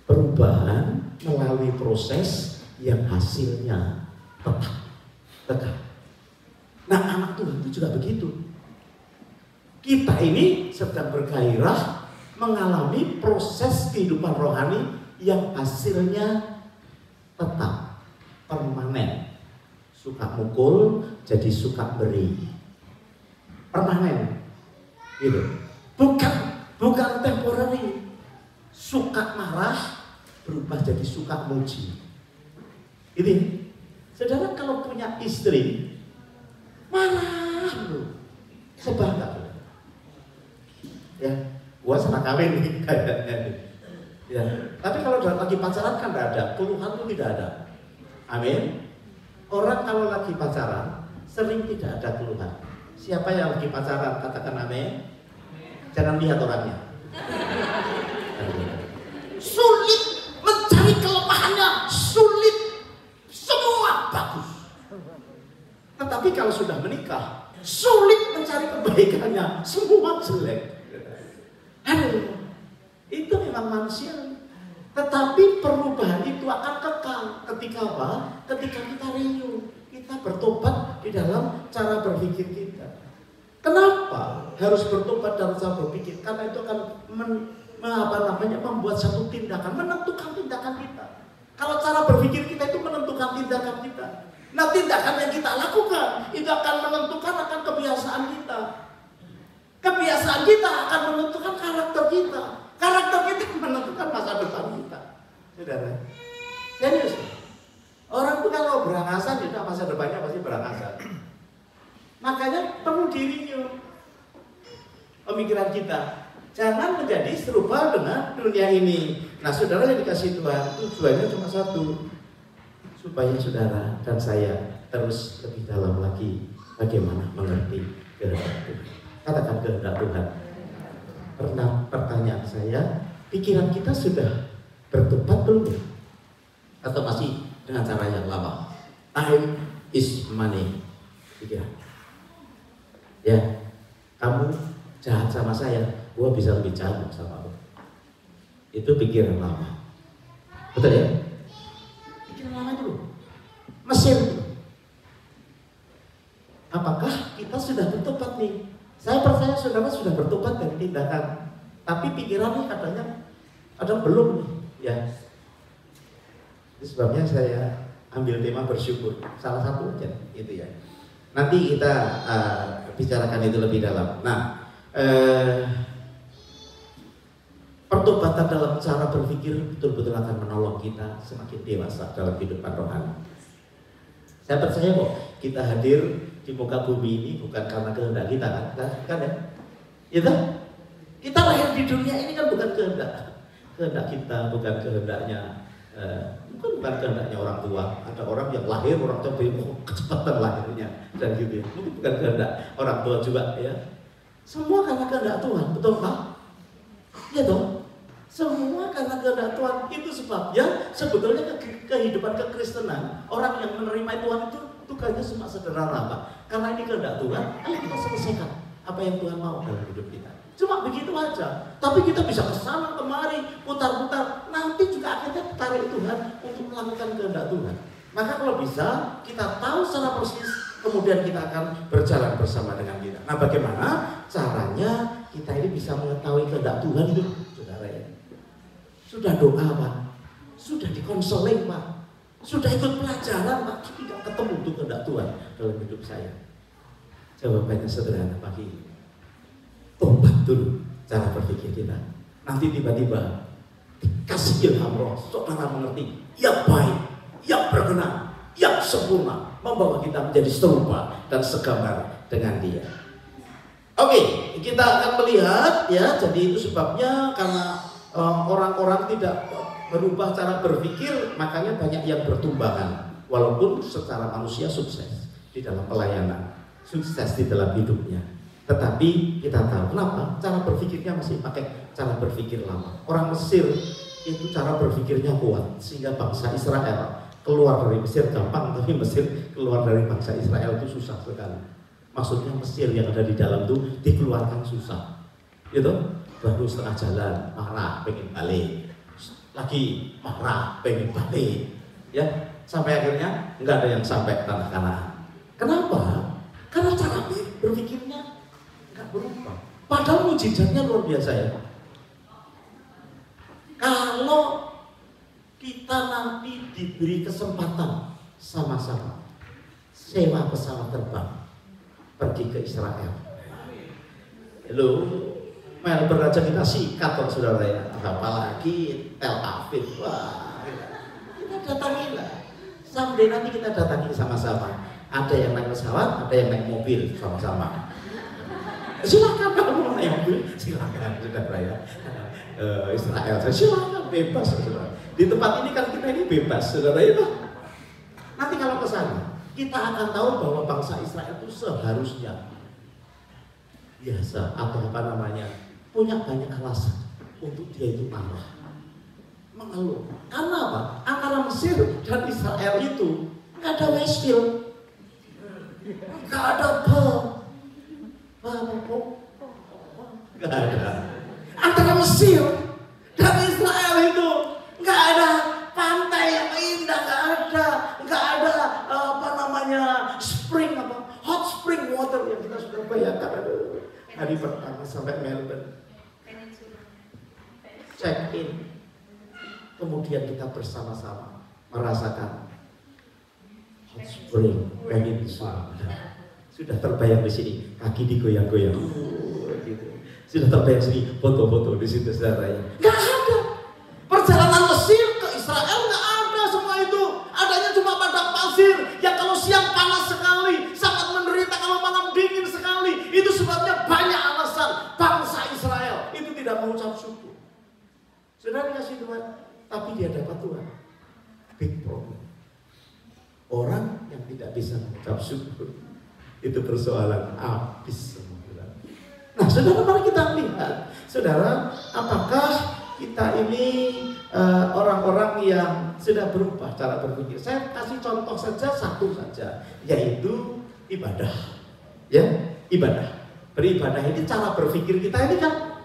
Perubahan melalui proses yang hasilnya tetap. Nah, anak Tuhan itu juga begitu. Kita ini sedang bergairah mengalami proses kehidupan rohani yang hasilnya tetap, permanen. Suka mukul jadi suka beri, permanen gitu. Bukan temporary. Suka marah berubah jadi suka muji. Ini saudara kalau punya istri marah loh, sebangga ya, gua sama kawin nih kayaknya. Ya, tapi kalau lagi pacaran kan tidak ada, keluhan itu tidak ada. Amin. Orang kalau lagi pacaran sering tidak ada keluhan. Siapa yang lagi pacaran katakan amin. Jangan lihat orangnya. Sulit mencari kelemahannya, sulit. Semua bagus. Tetapi kalau sudah menikah, sulit mencari kebaikannya, semua jelek. Aduh, itu memang manusia. Tetapi perubahan itu akan kekal ketika apa? Ketika kita renew, kita bertobat di dalam cara berpikir kita. Kenapa harus bertobat dalam cara berpikir? Karena itu akan membuat satu tindakan, menentukan tindakan kita. Kalau cara berpikir kita itu menentukan tindakan kita. Nah, tindakan yang kita lakukan itu akan menentukan akan kebiasaan kita. Kebiasaan kita akan menentukan karakter kita. Karakter kita menentukan masa depan kita. Saudara, serius. Orang itu kalau berangasan, juga masa depannya pasti berangasan. Makanya perlu dirinya pemikiran kita. Jangan menjadi serupa dengan dunia ini. Nah, saudara yang dikasih Tuhan, tujuannya cuma satu. Supaya saudara dan saya terus lebih dalam lagi bagaimana mengerti kehendak Tuhan. Katakan kehendak Tuhan. Pertanyaan saya, pikiran kita sudah bertobat belum? Atau masih dengan cara yang lama? Time is money. Pikiran. Ya, kamu jahat sama saya, gua bisa lebih jahat sama kamu. Itu pikiran lama. Betul ya? Pikiran lama dulu. Mesir. Apakah kita sudah bertobat nih? Saya percaya saudara sudah bertobat dari tindakan. Tapi pikirannya kadang belum nih. Ya. Itu sebabnya saya ambil tema bersyukur. Salah satu aja itu ya. Nanti kita bicarakan itu lebih dalam. Nah, pertobatan dalam cara berpikir betul-betul akan menolong kita semakin dewasa dalam kehidupan rohani. Saya percaya kok kita hadir di muka bumi ini bukan karena kehendak kita kan ya? Itu kita lahir di dunia ini kan bukan kehendak kita, bukan kehendaknya bukan kehendaknya orang tua. Ada orang yang lahir orang tua kecepatan lahirnya dan gitu ya. Mungkin bukan kehendak orang tua juga ya. Semua karena kehendak Tuhan, betul Pak? Ya toh? Semua karena kehendak Tuhan. Itu sebabnya sebetulnya kehidupan kekristenan, orang yang menerima Tuhan itu tugasnya cuma sederhana, Pak. Karena ini kehendak Tuhan, ayo kita selesaikan apa yang Tuhan mau dalam hidup kita. Cuma begitu aja. Tapi kita bisa kesana kemari, putar-putar. Nanti juga akhirnya tarik Tuhan untuk melakukan kehendak Tuhan. Maka kalau bisa kita tahu secara persis, kemudian kita akan berjalan bersama dengan kita. Nah, bagaimana caranya kita ini bisa mengetahui kehendak Tuhan itu, saudara ya? Sudah doa, Pak. Sudah dikonseling, Pak. Sudah ikut pelajaran, Pak. Tidak ketemu itu kehendak Tuhan dalam hidup saya. Jawabannya sederhana pagi ini. Tobat dulu cara berpikir kita. Nanti tiba-tiba dikasih ilham Roh, saudara mengerti yang baik, yang berkenan, yang sempurna, membawa kita menjadi serupa dan segambar dengan Dia. Oke, kita akan melihat ya. Jadi itu sebabnya karena orang-orang tidak berubah cara berpikir, makanya banyak yang bertumbangan. Walaupun secara manusia sukses di dalam pelayanan, sukses di dalam hidupnya. Tetapi kita tahu kenapa cara berpikirnya masih pakai cara berpikir lama. Orang Mesir itu cara berpikirnya kuat, sehingga bangsa Israel keluar dari Mesir gampang, tapi Mesir keluar dari bangsa Israel itu susah sekali. Maksudnya Mesir yang ada di dalam itu dikeluarkan susah, gitu. Baru setengah jalan marah pengen balik, lagi marah pengen balik, ya sampai akhirnya nggak ada yang sampai tanah Kanaan. Kenapa? Karena cara berpikirnya nggak berubah. Padahal mujizatnya luar biasa ya. Kalau kita nanti diberi kesempatan sama-sama sewa pesawat terbang pergi ke Israel. Halo, Melbourne aja kita sikat kok saudara ya. Apalagi Tel Aviv. Wah, kita datangi lah. Someday nanti kita datangi sama-sama. Ada yang naik pesawat, ada yang naik mobil sama-sama. Silakan kalau mau naik mobil, silakan saudara ya. Israel, silakan bebas saudara. Di tempat ini kan kita ini bebas saudara itu. Nanti kalau ke sana, kita akan tahu bahwa bangsa Israel itu seharusnya biasa atau apa namanya punya banyak alasan untuk dia itu marah, mengeluh. Karena apa? Antara Mesir dan Israel itu nggak ada Westfield, nggak ada nggak ada. Antara Mesir dan Israel itu nggak ada pantai yang indah, nggak ada apa namanya spring hot spring water yang kita sudah bayangkan. Hari pertama sampai Melbourne, check in, kemudian kita bersama-sama merasakan hot spring peninsula. Sudah terbayang di sini, kaki digoyang-goyang, gitu. Sudah terbayang sini, foto-foto di situ saudara ya. Nggak ada. Perjalanan Mesir ke Israel nggak ada semua itu. Adanya cuma padang pasir yang kalau siang panas sekali, sangat menderita kalau malam dingin sekali. Itu sebabnya banyak alasan bangsa Israel itu tidak mengucap syukur. Saudara kasih Tuhan, tapi di hadapan Tuhan big problem. Orang yang tidak bisa mengucap syukur itu persoalan habis semua. Nah, saudara, mari kita lihat, saudara, apakah kita ini orang-orang yang sudah berubah cara berpikir. Saya kasih contoh saja, satu saja, yaitu ibadah. Ya, ibadah. Beribadah ini cara berpikir kita ini kan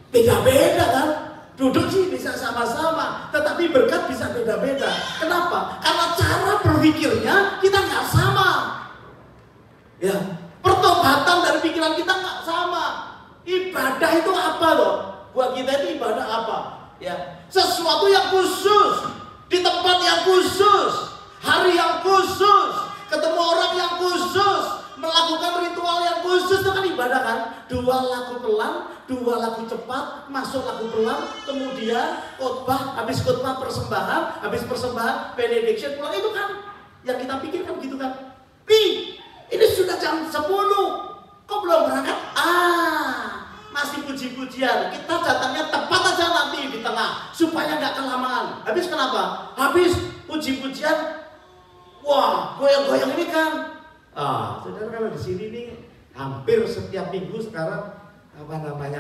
beda-beda kan. Duduk sih bisa sama-sama, tetapi berkat bisa beda-beda. Kenapa? Karena cara berpikirnya kita nggak sama. Ya, pertobatan dari pikiran kita nggak sama. Ibadah itu apa loh? Buat kita itu ibadah apa? Ya, sesuatu yang khusus, di tempat yang khusus, hari yang khusus, ketemu orang yang khusus, melakukan ritual yang khusus, itu kan ibadah kan? 2 lagu pelan, 2 lagu cepat, masuk lagu pelan, kemudian khotbah, habis khotbah persembahan, habis persembahan benediction pulang, itu kan yang kita pikirkan gitu kan? Ini sudah jam 10, kok belum berangkat? Masih puji-pujian. Kita datangnya tepat aja nanti di tengah supaya nggak kelamaan. Habis kenapa? Habis puji-pujian, wah goyang-goyang ini kan. Saudara kalau di sini nih hampir setiap minggu sekarang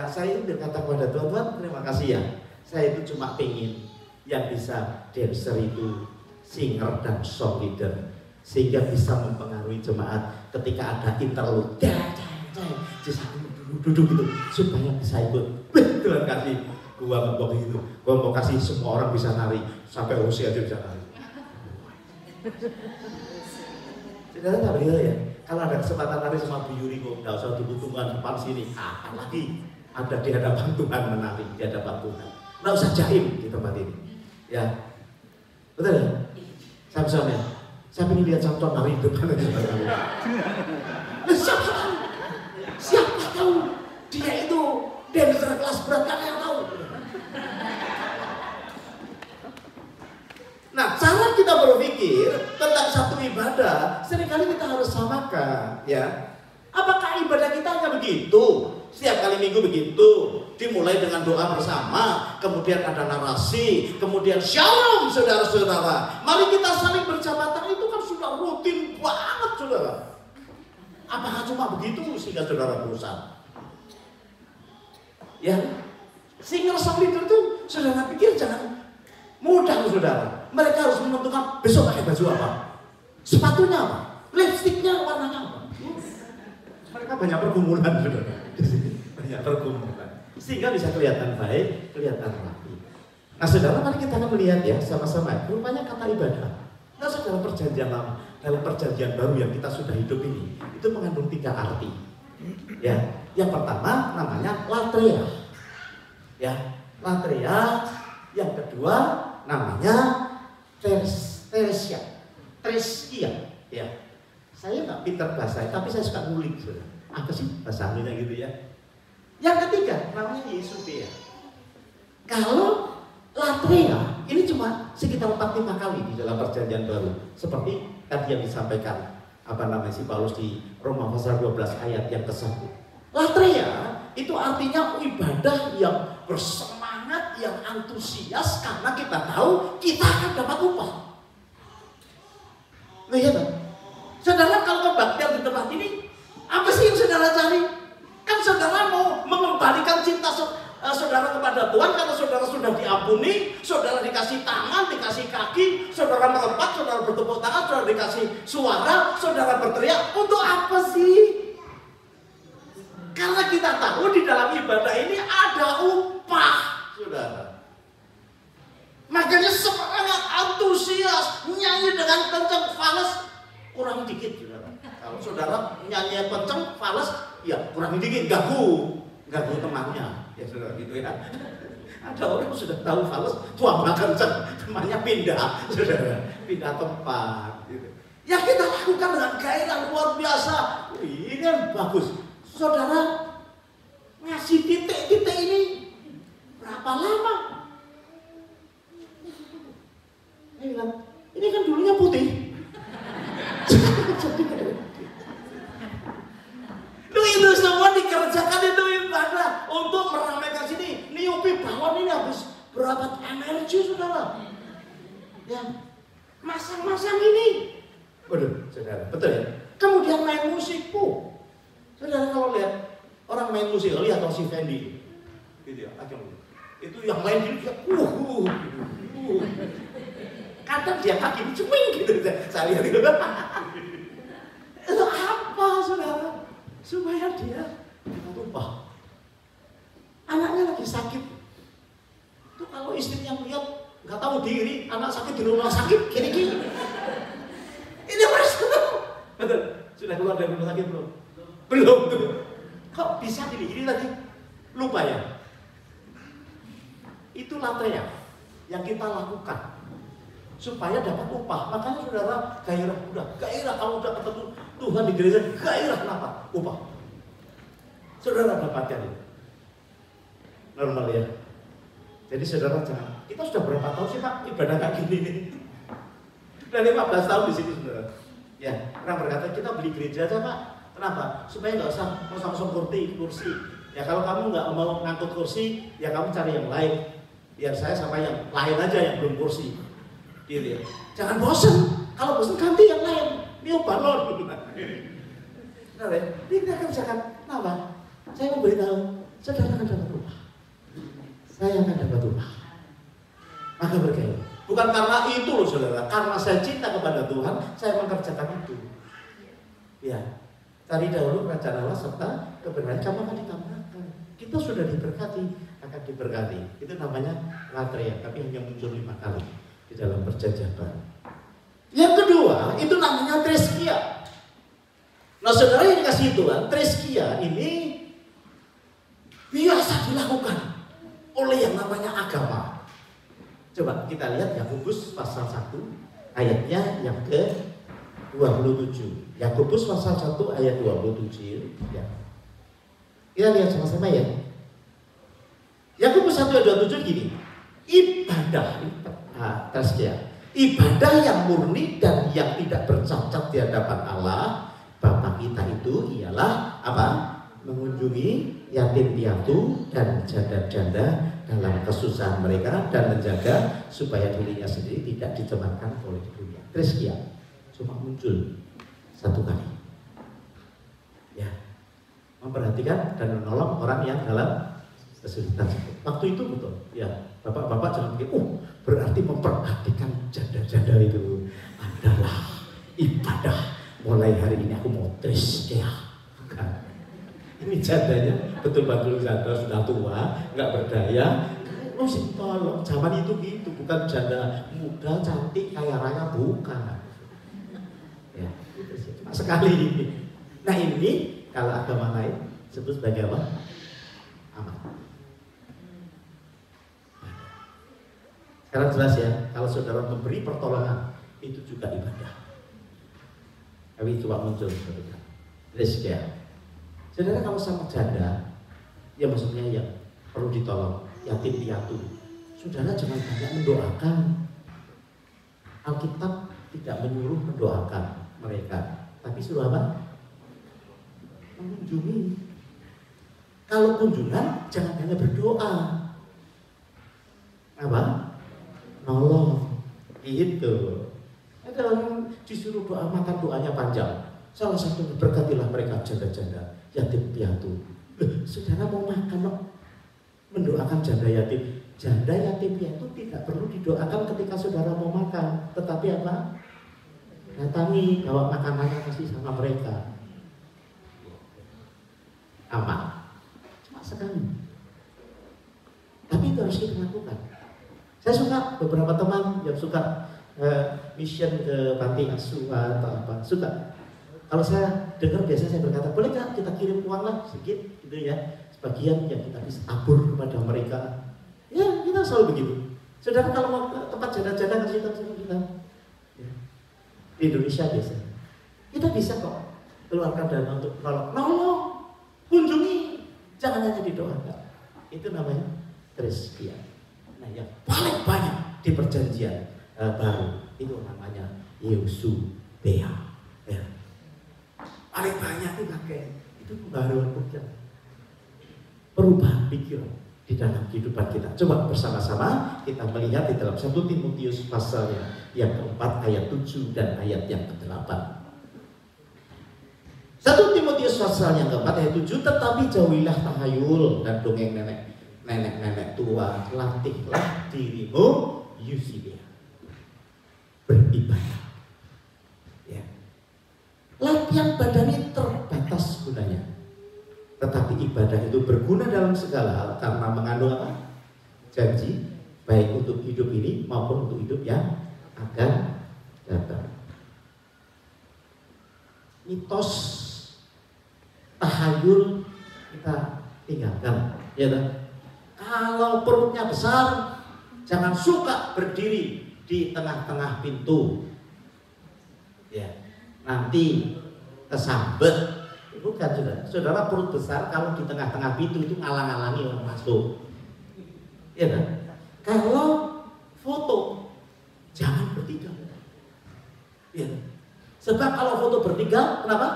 saya berkata kepada Tuhan, terima kasih ya. Saya itu cuma pengen yang bisa dancer itu, singer dan song leader, sehingga bisa mempengaruhi jemaat ketika ada interlude, duduk gitu, supaya bisa ikut. Tuhan kasih, gua mau gitu, gua mau kasih semua orang bisa nari, sampai usia aja bisa nari. Saudara nggak begitu ya? Kalau ada kesempatan nari sama Bu Yuri, kok nggak usah tunggu tungguan depan sini, apalagi ada di hadapan Tuhan menari di hadapan Tuhan. Nggak usah jaim di tempat ini, ya. Betul ya? Samson ya? Saya ingin lihat Samson nari di depan aja. Samson, siapa tahu dia itu dancer kelas berat, kan yang tahu. Nah, cara kita berpikir tentang satu ibadah, seringkali kita harus samakan, ya. Apakah ibadah kita hanya begitu? Setiap kali minggu begitu, dimulai dengan doa bersama, kemudian ada narasi, kemudian shalom saudara-saudara. Mari kita saling berjabatan, itu kan sudah rutin banget saudara. Apakah cuma begitu sehingga saudara bosan? Ya, singer song leader itu saudara pikir jangan mudah saudara. Mereka harus menentukan besok pakai baju apa, sepatunya apa, lipstiknya warnanya apa. Mereka banyak pergumulan saudara. Banyak pergumulan sehingga bisa kelihatan baik, kelihatan rapi. Nah saudara, mari kita akan melihat ya sama-sama. Rupanya kata ibadah, nah dalam perjanjian lama, dalam perjanjian baru yang kita sudah hidup ini, itu mengandung 3 arti. Ya, yang pertama namanya latria, ya latria. Yang kedua namanya Teresia, ya. Saya nggak pintar bahasa, tapi saya suka ngulik. Apa sih bahasa Indonesia gitu ya? Yang ketiga namanya Yesupia. Kalau latria ini cuma sekitar 4-5 kali di dalam perjanjian baru, seperti tadi yang disampaikan si Paulus di Roma pasal 12 ayat yang ke-1. Latria itu artinya ibadah yang bersemangat, yang antusias karena kita tahu kita akan dapat upah. Lihat, saudara, kalau kebaktian di tempat ini, apa sih yang saudara cari? Kan saudara mau mengembalikan cinta saudara kepada Tuhan karena saudara sudah diampuni, saudara dikasih tangan, dikasih kaki, saudara melompat, saudara bertepuk tangan, saudara dikasih suara, saudara berteriak. Untuk apa sih? Karena kita tahu di dalam ibadah ini ada upah, saudara. Makanya semangat, antusias, nyanyi dengan kencang, fales kurang dikit, saudara. Kalau saudara nyanyi kencang, fales, ya kurang dikit, gagu temannya, ya saudara gitu ya. Ada orang yang sudah tahu fales, tambah kencang, temannya pindah, saudara, pindah tempat. Gitu. Ya kita lakukan dengan gairah luar biasa. Ini kan bagus. Saudara ngasih titik-titik ini berapa lama? Ini kan dulunya putih. Itu semua dikerjakan itu ibadah untuk meramaikan sini. Niupi bawon ini habis berapa energi saudara? Ya, masang-masang ini. Waduh, saudara, betul ya? Kemudian main musik, saudara kalau lihat orang main musik, lihat si Fendi, gitu ya, itu yang lain dia, kadang dia kaki ceming gitu, saya lihat itu. Itu apa saudara? Supaya dia tumpah. Anaknya lagi sakit, itu kalau istrinya lihat nggak tahu diri, anak sakit di rumah sakit, gini-gini. Ini harus ketemu. Betul, sudah keluar dari rumah sakit belum? Belum tuh. Kok bisa gini tadi? Lupa ya? Itu latria yang kita lakukan supaya dapat upah. Makanya saudara gairah kalau udah ketemu Tuhan di gereja, gairah kenapa? Upah. Saudara dapatkan itu. Normal ya. Jadi saudara jangan. Kita sudah berapa tahun sih Pak ibadah kayak gini nih? Udah 15 tahun di sini saudara. Ya, orang berkata kita beli gereja aja Pak. Kenapa? Supaya nggak usah kosong kursi. Ya kalau kamu nggak mau ngangkut kursi, ya kamu cari yang lain. Biar saya sama yang lain aja yang belum kursi. Gitu ya. Jangan bosan. Kalau bosan ganti yang lain. Ini balon. Nah, ini kita kerjakan. Kenapa? Saya mau beritahu. saudara akan dapat rumah. Saya akan dapat rumah. Maka bergaya. Bukan karena itu loh saudara, karena saya cinta kepada Tuhan, saya mengerjakan itu. Ya, cari dahulu kerajaan Allah serta kebenaran, kamu akan ditambahkan. Kita sudah diberkati, akan diberkati. Itu namanya latria, tapi hanya muncul 5 kali di dalam perjanjian baru. Yang kedua, itu namanya treskia. Nah saudara yang dikasih Tuhan, treskia ini biasa dilakukan oleh yang namanya agama. Coba kita lihat Yakobus pasal 1 ayatnya yang ke-27. Yakobus pasal 1 ayat 27 ya. Kita lihat sama-sama ya. Yakobus 1 ayat 27 gini. Ibadah ibadah yang murni dan yang tidak bercacat di hadapan Allah Bapa kita itu ialah apa? Mengunjungi yatim piatu dan janda-janda dalam kesusahan mereka dan menjaga supaya dirinya sendiri tidak dicemarkan oleh dunia. Treskia cuma muncul 1 kali. Ya, memperhatikan dan menolong orang yang dalam kesulitan. Waktu itu betul. Ya, bapak-bapak jangan pikir, berarti memperhatikan janda-janda itu adalah ibadah. Mulai hari ini aku mau treskia. Bukan. Ini jandanya betul-betul janda sudah tua, nggak berdaya. Sih tolong, zaman itu gitu, bukan janda muda, cantik, kaya raya, bukan. Ya, itu sih, cuma sekali ini. Nah ini kalau agama lain sebut sebagai apa? Amal. Sekarang jelas ya, kalau saudara memberi pertolongan itu juga ibadah. Tapi cuma muncul saudara. Treskia. Saudara kalau sama janda, ya maksudnya yang perlu ditolong, yatim piatu, saudara jangan banyak mendoakan. Alkitab tidak menyuruh mendoakan mereka, tapi suruh apa? Mengunjungi. Kalau kunjungan, jangan hanya berdoa. Apa? Nolong. Gitu. Ada orang disuruh doa, makan doanya panjang. Salah satunya berkatilah mereka janda-janda, yatim piatu. Saudara mau makan, mendoakan janda yatim. Janda yatim piatu tidak perlu didoakan ketika saudara mau makan. Tetapi apa? Datangi, bawa makanannya kasih sama mereka. Amal. Cuma sekali. Tapi itu harus kita lakukan. Saya suka beberapa teman yang suka mission ke panti asuhan atau apa. Suka. Kalau saya dengar biasanya saya berkata, boleh nggak kita kirim uang lah sedikit gitu ya, sebagian yang kita bisa tabur kepada mereka. Ya kita selalu begitu. Saudara kalau mau ke tempat janda-janda kasih tahu kita. Ya. Di Indonesia biasanya kita bisa kok keluarkan dana untuk nolong, kunjungi, jangan hanya didoakan. Itu namanya treskia. Nah yang paling banyak di perjanjian baru itu namanya Eusebia. Ya. Paling banyak itu pakai itu pembaharuan pikiran, perubahan pikiran di dalam kehidupan kita. Coba bersama-sama kita melihat di dalam 1 Timotius pasal yang keempat ayat 7 dan ayat yang ke-8. 1 Timotius pasal yang keempat ayat 7, tetapi jauhilah tahayul dan dongeng nenek tua, latihlah dirimu Eusebia, beribadah. Latihan badani terbatas gunanya, tetapi ibadah itu berguna dalam segala hal karena mengandung apa? Janji, baik untuk hidup ini maupun untuk hidup yang akan datang. Mitos tahayul kita tinggalkan, ya kan? Kalau perutnya besar, jangan suka berdiri di tengah-tengah pintu. Ya. Nanti kesambet. Bukan saudara perut besar kalau di tengah-tengah pintu itu ngalang-alangi orang masuk. Iya kan? Kalau foto jangan bertiga. Iya. Sebab kalau foto bertiga, kenapa?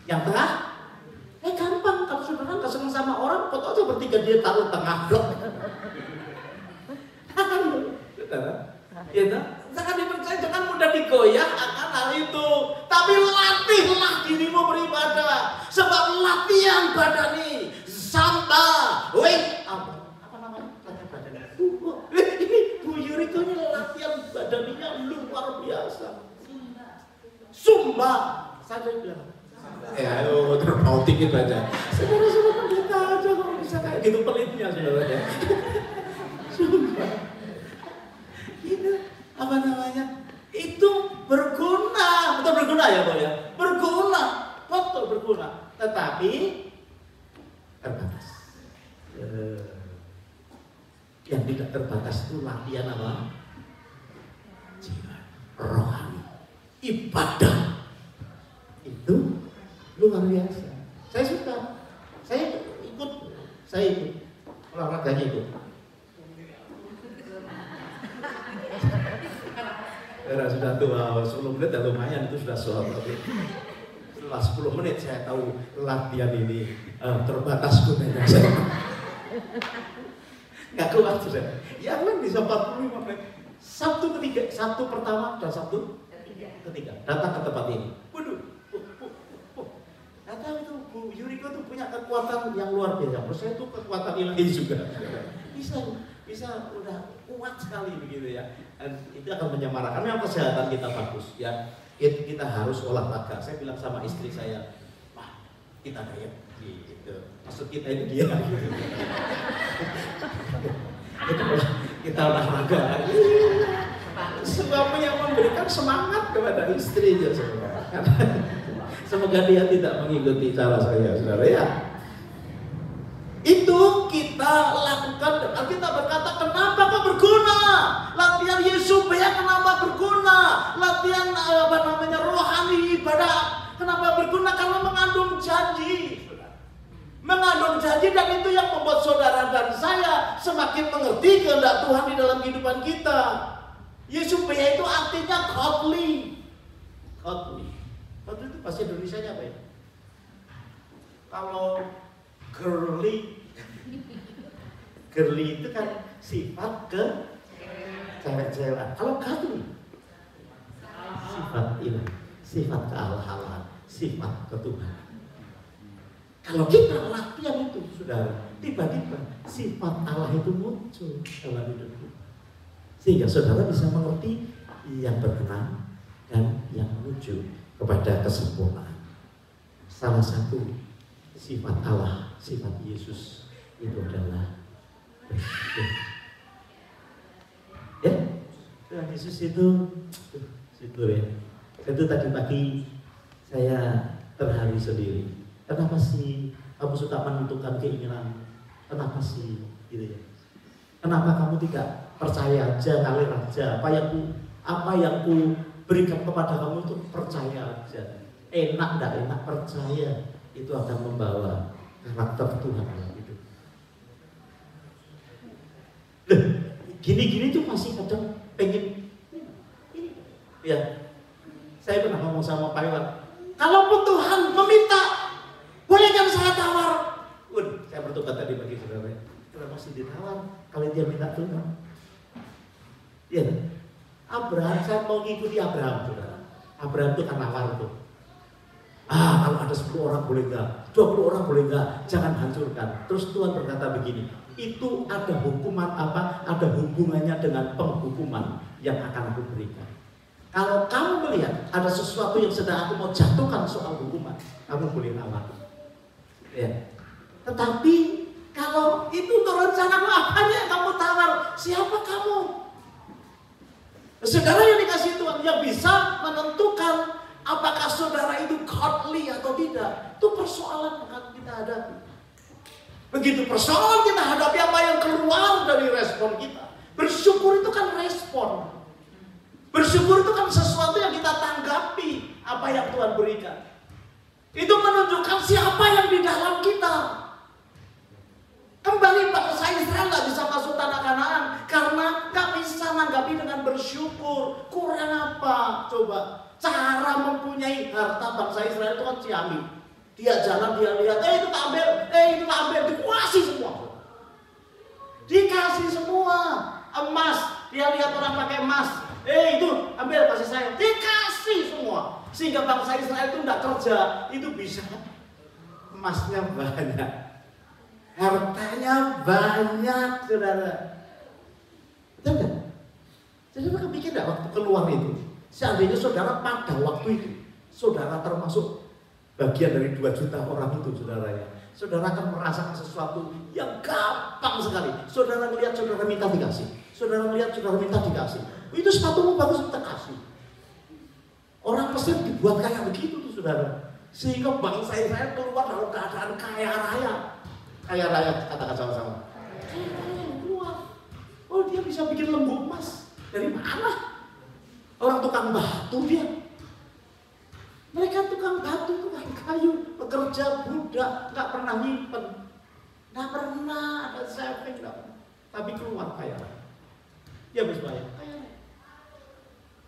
Yang tengah? Gampang kalau saudara nggak senang sama orang, foto aja bertiga dia taruh tengah blok. Iya kan? Jangan dipercaya, jangan mudah digoyah akan hal itu. Tapi latihlah dirimu beribadah. Sebab latihan badani Samba, apa namanya? Latihan badan. Ini Bu Yuriko ini latihan badannya luar biasa. Sumba, saya bilang. Terpautik itu aja. Saudara-saudara pendeta aja kok bisa kayak gitu pelitnya saudara. Sumba. Itu apa namanya? Itu berguna, betul berguna ya Pak ya? Berguna, betul berguna. Tetapi terbatas. Yang tidak terbatas itu latihan apa? Jiwa, rohani, ibadah. Itu luar biasa. Saya suka. Saya ikut olahraganya ikut. Sudah tua, 10 menit ya lumayan, itu sudah sholat. Tapi setelah 10 menit saya tahu latihan ini terbatas gunanya saya. Nggak kuat sudah. Yang lain bisa 45 menit. Sabtu pertama dan Sabtu ketiga datang ke tempat ini. Waduh, nggak tahu itu Bu Yuriko tuh punya kekuatan yang luar biasa. Menurut saya itu kekuatan ilahi juga. Bisa udah kuat sekali begitu ya. Dan itu akan menyemarakan. Memang kesehatan kita bagus ya. Kita harus olahraga. Saya bilang sama istri saya, wah kita diet gitu. Maksud kita itu dia gitu. Kita olahraga. Suami yang memberikan semangat kepada istrinya semua. Semoga dia tidak mengikuti cara saya, saudara ya. Itu kita lakukan dan kita berkata, kenapa kok berguna? Latihan Yesubaya kenapa berguna? Latihan rohani ibadah kenapa berguna? Karena mengandung janji. Mengandung janji, dan itu yang membuat saudara dan saya semakin mengerti kehendak Tuhan di dalam kehidupan kita. Yesubaya itu artinya godly. Godly itu bahasa Indonesianya apa ya? Kalau girly itu kan sifat ke cewek-cewek. Kalau godly sifat ini, sifat kealahan, sifat ketuhanan. Kalau kita latihan itu, saudara, tiba-tiba sifat Allah itu muncul dalam hidup kita, sehingga saudara bisa mengerti yang berkenan dan yang menuju kepada kesempurnaan. Salah satu sifat Allah, sifat Yesus itu adalah bersyukur. Ya, Tuhan Yesus itu syukur ya. Itu tadi pagi saya terharu sendiri. Kenapa sih kamu suka menentukan keinginan? Kenapa sih gitu ya? Kenapa kamu tidak percaya aja, ngalir aja? Apa yang ku berikan kepada kamu itu percaya aja. Enak enggak enak, percaya. Itu akan membawa karakter Tuhan dalam hidup. Gini-gini tuh masih kadang pengen ini. Ya, saya pernah ngomong sama Pak Iwan, kalaupun Tuhan meminta, boleh kan saya tawar? Saya bertobat tadi bagi saudara. Kenapa masih ditawar kalau dia minta Tuhan? Ya, Abraham, saya mau ngikuti Abraham, saudara. Abraham itu kan nawar tuh. Kalau ada 10 orang boleh enggak, 20 orang boleh enggak, jangan hancurkan. Terus Tuhan berkata begini, itu ada hukuman apa? Ada hubungannya dengan penghukuman yang akan aku berikan. Kalau kamu melihat ada sesuatu yang sedang aku mau jatuhkan soal hukuman, kamu boleh nawar. Ya. Tetapi kalau itu untuk rencanamu, apanya yang kamu tawar? Siapa kamu? Saudara yang dikasih Tuhan yang bisa menentukan apakah saudara itu godly atau tidak, itu persoalan yang akan kita hadapi. Begitu persoalan kita hadapi, apa yang keluar dari respon kita. Bersyukur itu kan respon. Bersyukur itu kan sesuatu yang kita tanggapi apa yang Tuhan berikan. Itu menunjukkan siapa yang di dalam kita. Kembali bangsa Israel nggak bisa masuk tanah Kanaan karena nggak bisa menanggapi dengan bersyukur. Kurang apa? Coba cara mempunyai harta bangsa Israel itu kan ciamik. Dia jalan, dia lihat, itu tak ambil, dikasih semua. Dikasih semua. Emas, dia lihat orang pakai emas, itu ambil, kasih saya. Dikasih semua. Sehingga bangsa Israel itu tidak kerja, itu bisa emasnya banyak. hartanya banyak, saudara. Betul kan? Saudara kepikir enggak waktu keluar itu? Seandainya saudara pada waktu itu, saudara termasuk bagian dari 2 juta orang itu, saudara ya. Saudara akan merasakan sesuatu yang gampang sekali. Saudara melihat saudara minta dikasih. Saudara melihat saudara minta dikasih. Itu sepatumu bagus, kita kasih. Orang Mesir dibuat kayak begitu tuh, saudara. Sehingga bangsa Israel keluar dalam keadaan kaya raya. Kaya raya, katakan sama-sama. Kaya raya keluar. Oh, dia bisa bikin lembu emas. Dari mana? Orang tukang batu dia. Mereka tukang batu, tukang kayu, pekerja budak, nggak pernah nyimpen, nggak pernah ada saving, nggak pernah. Tapi keluar kaya. Dia bersuara kaya.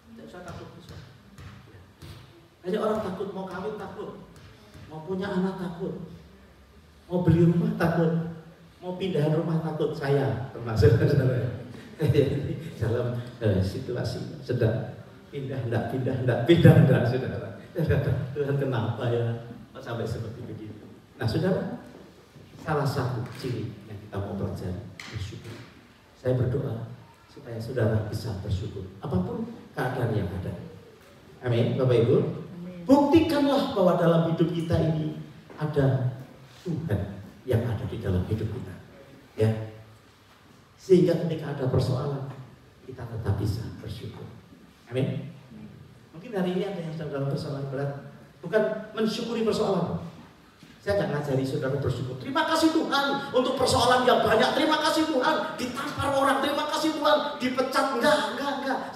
Tidak usah takut, besar. Banyak orang takut, mau kawin takut, mau punya anak takut, mau beli rumah takut, mau pindahan rumah takut. Saya termasuk saudara. Dalam situasi sedang pindah enggak, saudara. Tuhan kenapa ya sampai seperti begitu? Nah, saudara, salah satu ciri yang kita mau pelajari bersyukur. Saya berdoa supaya saudara bisa bersyukur apapun keadaan yang ada. Amin, Bapak Ibu. Buktikanlah bahwa dalam hidup kita ini ada Tuhan yang ada di dalam hidup kita, ya. Sehingga ketika ada persoalan kita tetap bisa bersyukur. Amin. Mungkin hari ini ada yang sedang dalam persoalan berat, bukan mensyukuri persoalan. Saya nggak ngajari saudara bersyukur. Terima kasih Tuhan untuk persoalan yang banyak. Terima kasih Tuhan ditampar orang. Terima kasih Tuhan dipecat. Enggak.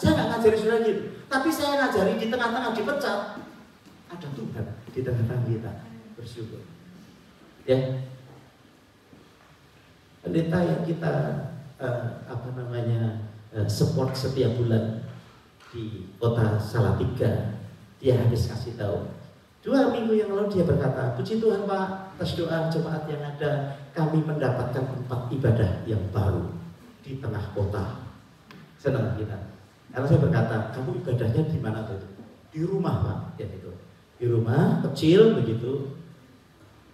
Saya nggak ngajari saudara gitu. Tapi saya ngajari di tengah-tengah dipecat ada Tuhan di tengah-tengah kita bersyukur. Ya, pendeta yang kita support setiap bulan di kota Salatiga, dia habis kasih tahu 2 minggu yang lalu dia berkata, puji Tuhan Pak, atas doa jemaat yang ada kami mendapatkan tempat ibadah yang baru di tengah kota. Senang kita. Karena saya berkata, kamu ibadahnya di mana tuh? Di rumah Pak, ya itu. Di rumah kecil begitu.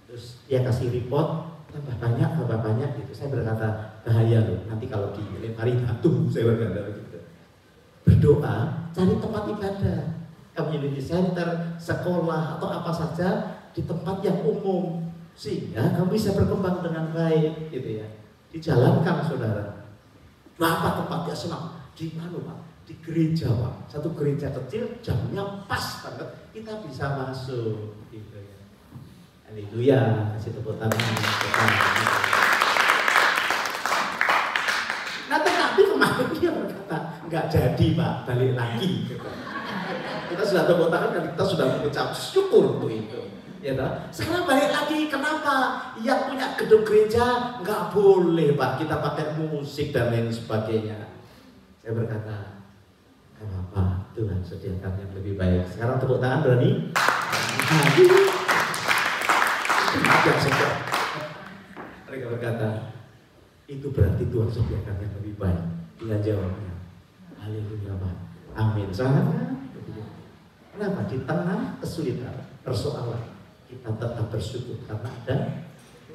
Terus dia kasih report, tambah banyak gitu. Saya berkata, bahaya loh, nanti kalau dilempari batu, saya berkata begitu. Berdoa, cari tempat ibadah, community center, sekolah atau apa saja di tempat yang umum sehingga kamu bisa berkembang dengan baik, gitu ya. Dijalankan saudara. Berapa tempatnya senang? Di mana Pak? Di gereja Pak. Satu gereja kecil, jamnya pas banget, kita bisa masuk, gitu ya. Haleluya, kasih tepuk tangan. Nah tetapi kemarin dia berkata, nggak jadi Pak, balik lagi. Gitu. Kita sudah tepuk tangan dan kita sudah mengucap syukur untuk itu. Ya, sekarang balik lagi, kenapa? Yang punya gedung gereja nggak boleh Pak, kita pakai musik dan lain sebagainya. Saya berkata, kenapa? Tuhan sediakan yang lebih baik. Sekarang tepuk tangan berani? Mereka berkata, itu berarti Tuhan sediakan yang lebih baik. Dia jawabnya, haleluya Pak, amin. Soalnya, kenapa? Di tengah kesulitan, persoalan, kita tetap bersyukur karena ada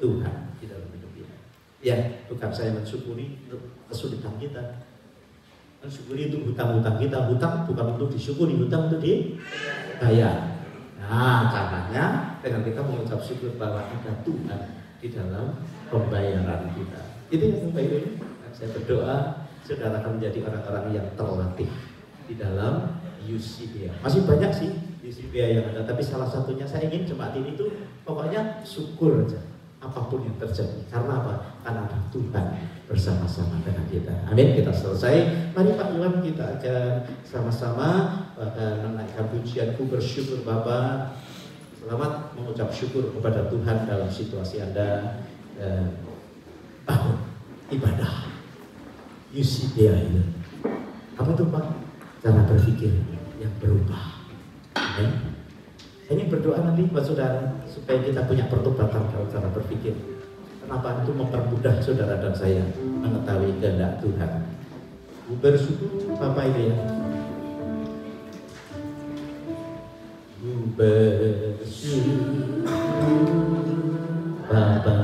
Tuhan di dalam hidup kita. Ya, bukan saya mensyukuri untuk kesulitan kita, mensyukuri untuk hutang-hutang kita. Hutang bukan untuk disyukuri, hutang untuk dibayar. Nah, caranya dengan kita mengucap syukur bahwa ada Tuhan di dalam pembayaran kita. Itu yang baik ini. Saya berdoa saudara akan menjadi orang-orang yang terlatih di dalam UCBA. Masih banyak sih UCBA yang ada, tapi salah satunya saya ingin jemaat ini tuh pokoknya syukur aja apapun yang terjadi. Karena apa? Karena ada Tuhan bersama-sama dengan kita. Amin. Kita selesai. Mari Pak Iwan, kita akan sama-sama menaikkan pujian Ku Bersyukur Bapa. Selamat mengucap syukur kepada Tuhan dalam situasi Anda. Bangun ibadah UCBA itu. Apa tuh Pak? Cara berpikir yang berubah. Amin. Saya ingin berdoa nanti buat saudara supaya kita punya pertobatan dalam cara berpikir. Kenapa? Itu mempermudah saudara dan saya mengetahui kehendak Tuhan. Ku bersyukur Bapak ini ya. Ku bersyukur Bapa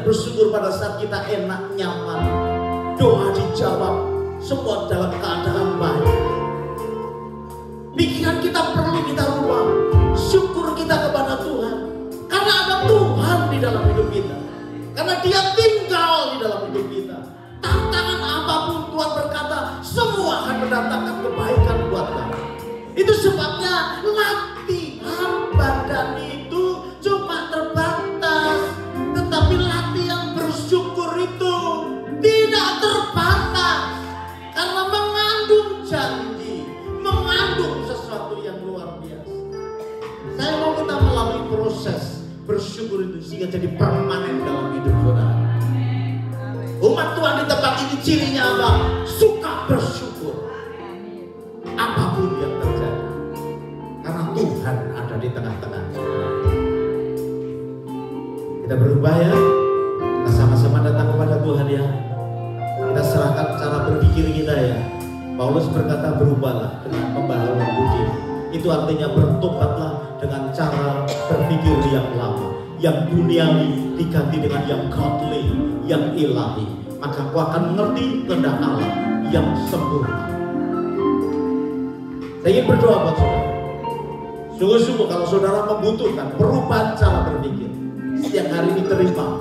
Bersyukur pada saat kita enak, nyaman, doa dijawab, semua dalam keadaan baik. Pikiran kita perlu kita rubah. Syukur kita kepada Tuhan karena ada Tuhan di dalam hidup kita, karena Dia tinggal di dalam hidup kita. Tantangan apapun Tuhan berkata semua akan mendatangkan kebaikan buat kamu. Itu sebabnya latihan badan itu cuma terbatas, tetapi latihan bersyukur itu tidak terbatas, karena mengandung janji, mengandung sesuatu yang luar biasa. Saya mau kita melalui proses bersyukur itu sehingga jadi permanen dalam hidup saudara. Umat Tuhan di tempat ini cirinya apa? Suka bersyukur apapun yang terjadi, karena Tuhan ada di tengah-tengah. Kita berubah ya, kita sama-sama datang kepada Tuhan ya. Kita serahkan cara berpikir kita ya. Paulus berkata berubahlah dengan pembaharuan budi. Itu artinya bertobatlah dengan cara berpikir yang lama, yang duniawi diganti dengan yang godly, yang ilahi. Maka kau akan mengerti kehendak Allah yang sempurna. Saya ingin berdoa buat saudara. Sungguh-sungguh kalau saudara membutuhkan perubahan cara berpikir, setiap hari ini terima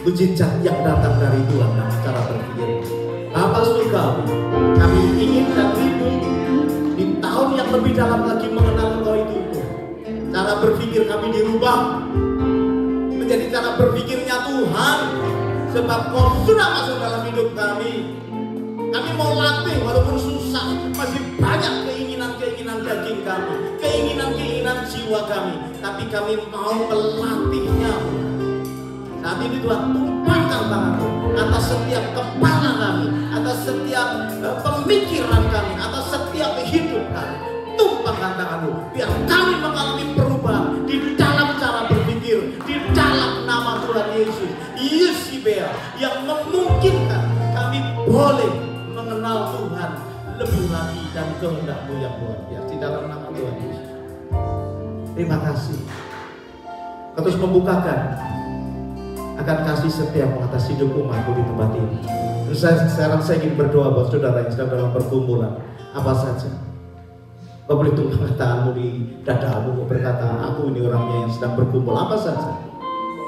mujizat yang datang dari Tuhan dalam cara berpikir. Bapa surgawi, kami ingin dan rindu di tahun yang lebih dalam lagi mengenal Engkau itu. Cara berpikir kami dirubah menjadi cara berpikirnya Tuhan, sebab Kau sudah masuk dalam hidup kami. Kami mau latih walaupun susah, masih banyak keinginan-keinginan daging kami, keinginan-keinginan jiwa kami, tapi kami mau melatihnya. Saat ini Tuhan, tumpahkan tangan-Mu atas setiap kepala kami, atas setiap pemikiran kami, atas setiap hidup kami. Tumpahkan tangan-Mu, biar kami mengalami perubahan di dalam cara berpikir, di dalam nama Tuhan Yesus. Yesibea yang memungkinkan kami boleh mengenal Tuhan lebih lagi dan kehendak-Mu yang luar biasa di dalam nama Tuhan Yesus. Terima kasih. Kau terus membukakan akan kasih setiap atas hidup umatmu di tempat ini. Terus sekarang saya ingin berdoa buat saudara yang sedang dalam pergumulan apa saja. Kau boleh tumpahkan tanganmu di dadamu, berkata, aku ini orangnya yang sedang bergumul apa saja.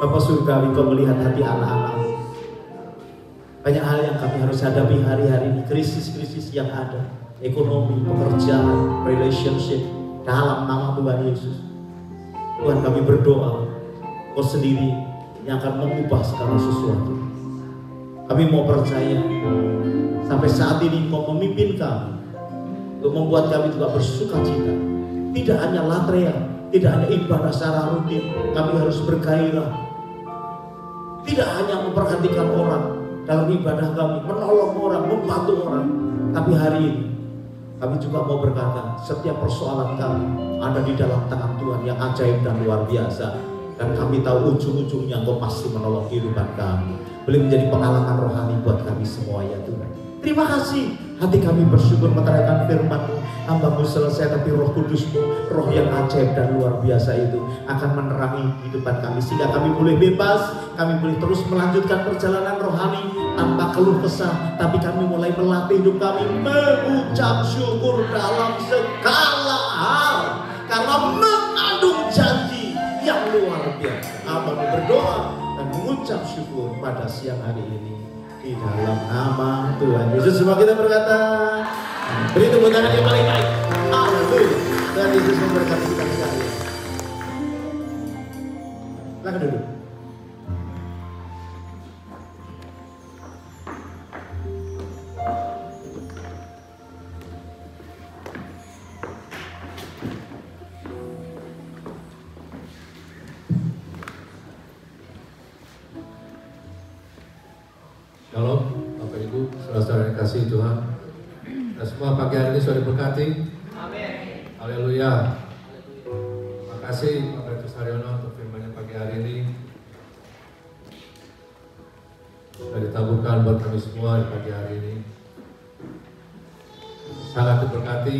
Bapa surgawi, Kau melihat hati anak-anakmu. Banyak hal yang kami harus hadapi hari-hari ini, krisis-krisis yang ada, ekonomi, pekerjaan, relationship, dalam nama Tuhan Yesus. Tuhan, kami berdoa, Kau sendiri yang akan mengubah segala sesuatu. Kami mau percaya, sampai saat ini Kau memimpin kami untuk membuat kami juga bersuka cita. Tidak hanya latria, tidak hanya ibadah secara rutin, kami harus bergairah. Tidak hanya memperhatikan orang, dalam ibadah kami, menolong orang, membantu orang. Tapi hari ini kami juga mau berkata, setiap persoalan kami ada di dalam tangan Tuhan yang ajaib dan luar biasa. Dan kami tahu ujung-ujungnya Engkau pasti menolong kehidupan kami. Boleh menjadi pengalaman rohani buat kami semua ya Tuhan. Terima kasih. Hati kami bersyukur meteraikan firman-Mu. Hamba-Mu selesai, tapi Roh Kudus-Mu, roh yang ajaib dan luar biasa itu akan menerangi kehidupan kami. Sehingga kami boleh bebas, kami boleh terus melanjutkan perjalanan rohani tanpa keluh kesah. Tapi kami mulai melatih hidup kami mengucap syukur dalam segala hal. Karena mengandung janji yang luar biasa. Hamba berdoa dan mengucap syukur pada siang hari ini di dalam nama Tuhan Yesus. Semua kita berkata, beri tepuk tangan yang paling baik. Haleluya. Dan Yesus memberkati kita sekalian. Silakan duduk. Shalom, Bapak Ibu, saudara-saudara yang kasih Tuhan. Kita semua pagi hari ini sudah diberkati. Amin. Haleluya. Terima kasih Bapak Ibu Saryono untuk firman-Nya pagi hari ini. Sudah ditaburkan buat kami semua di pagi hari ini. Sangat diberkati.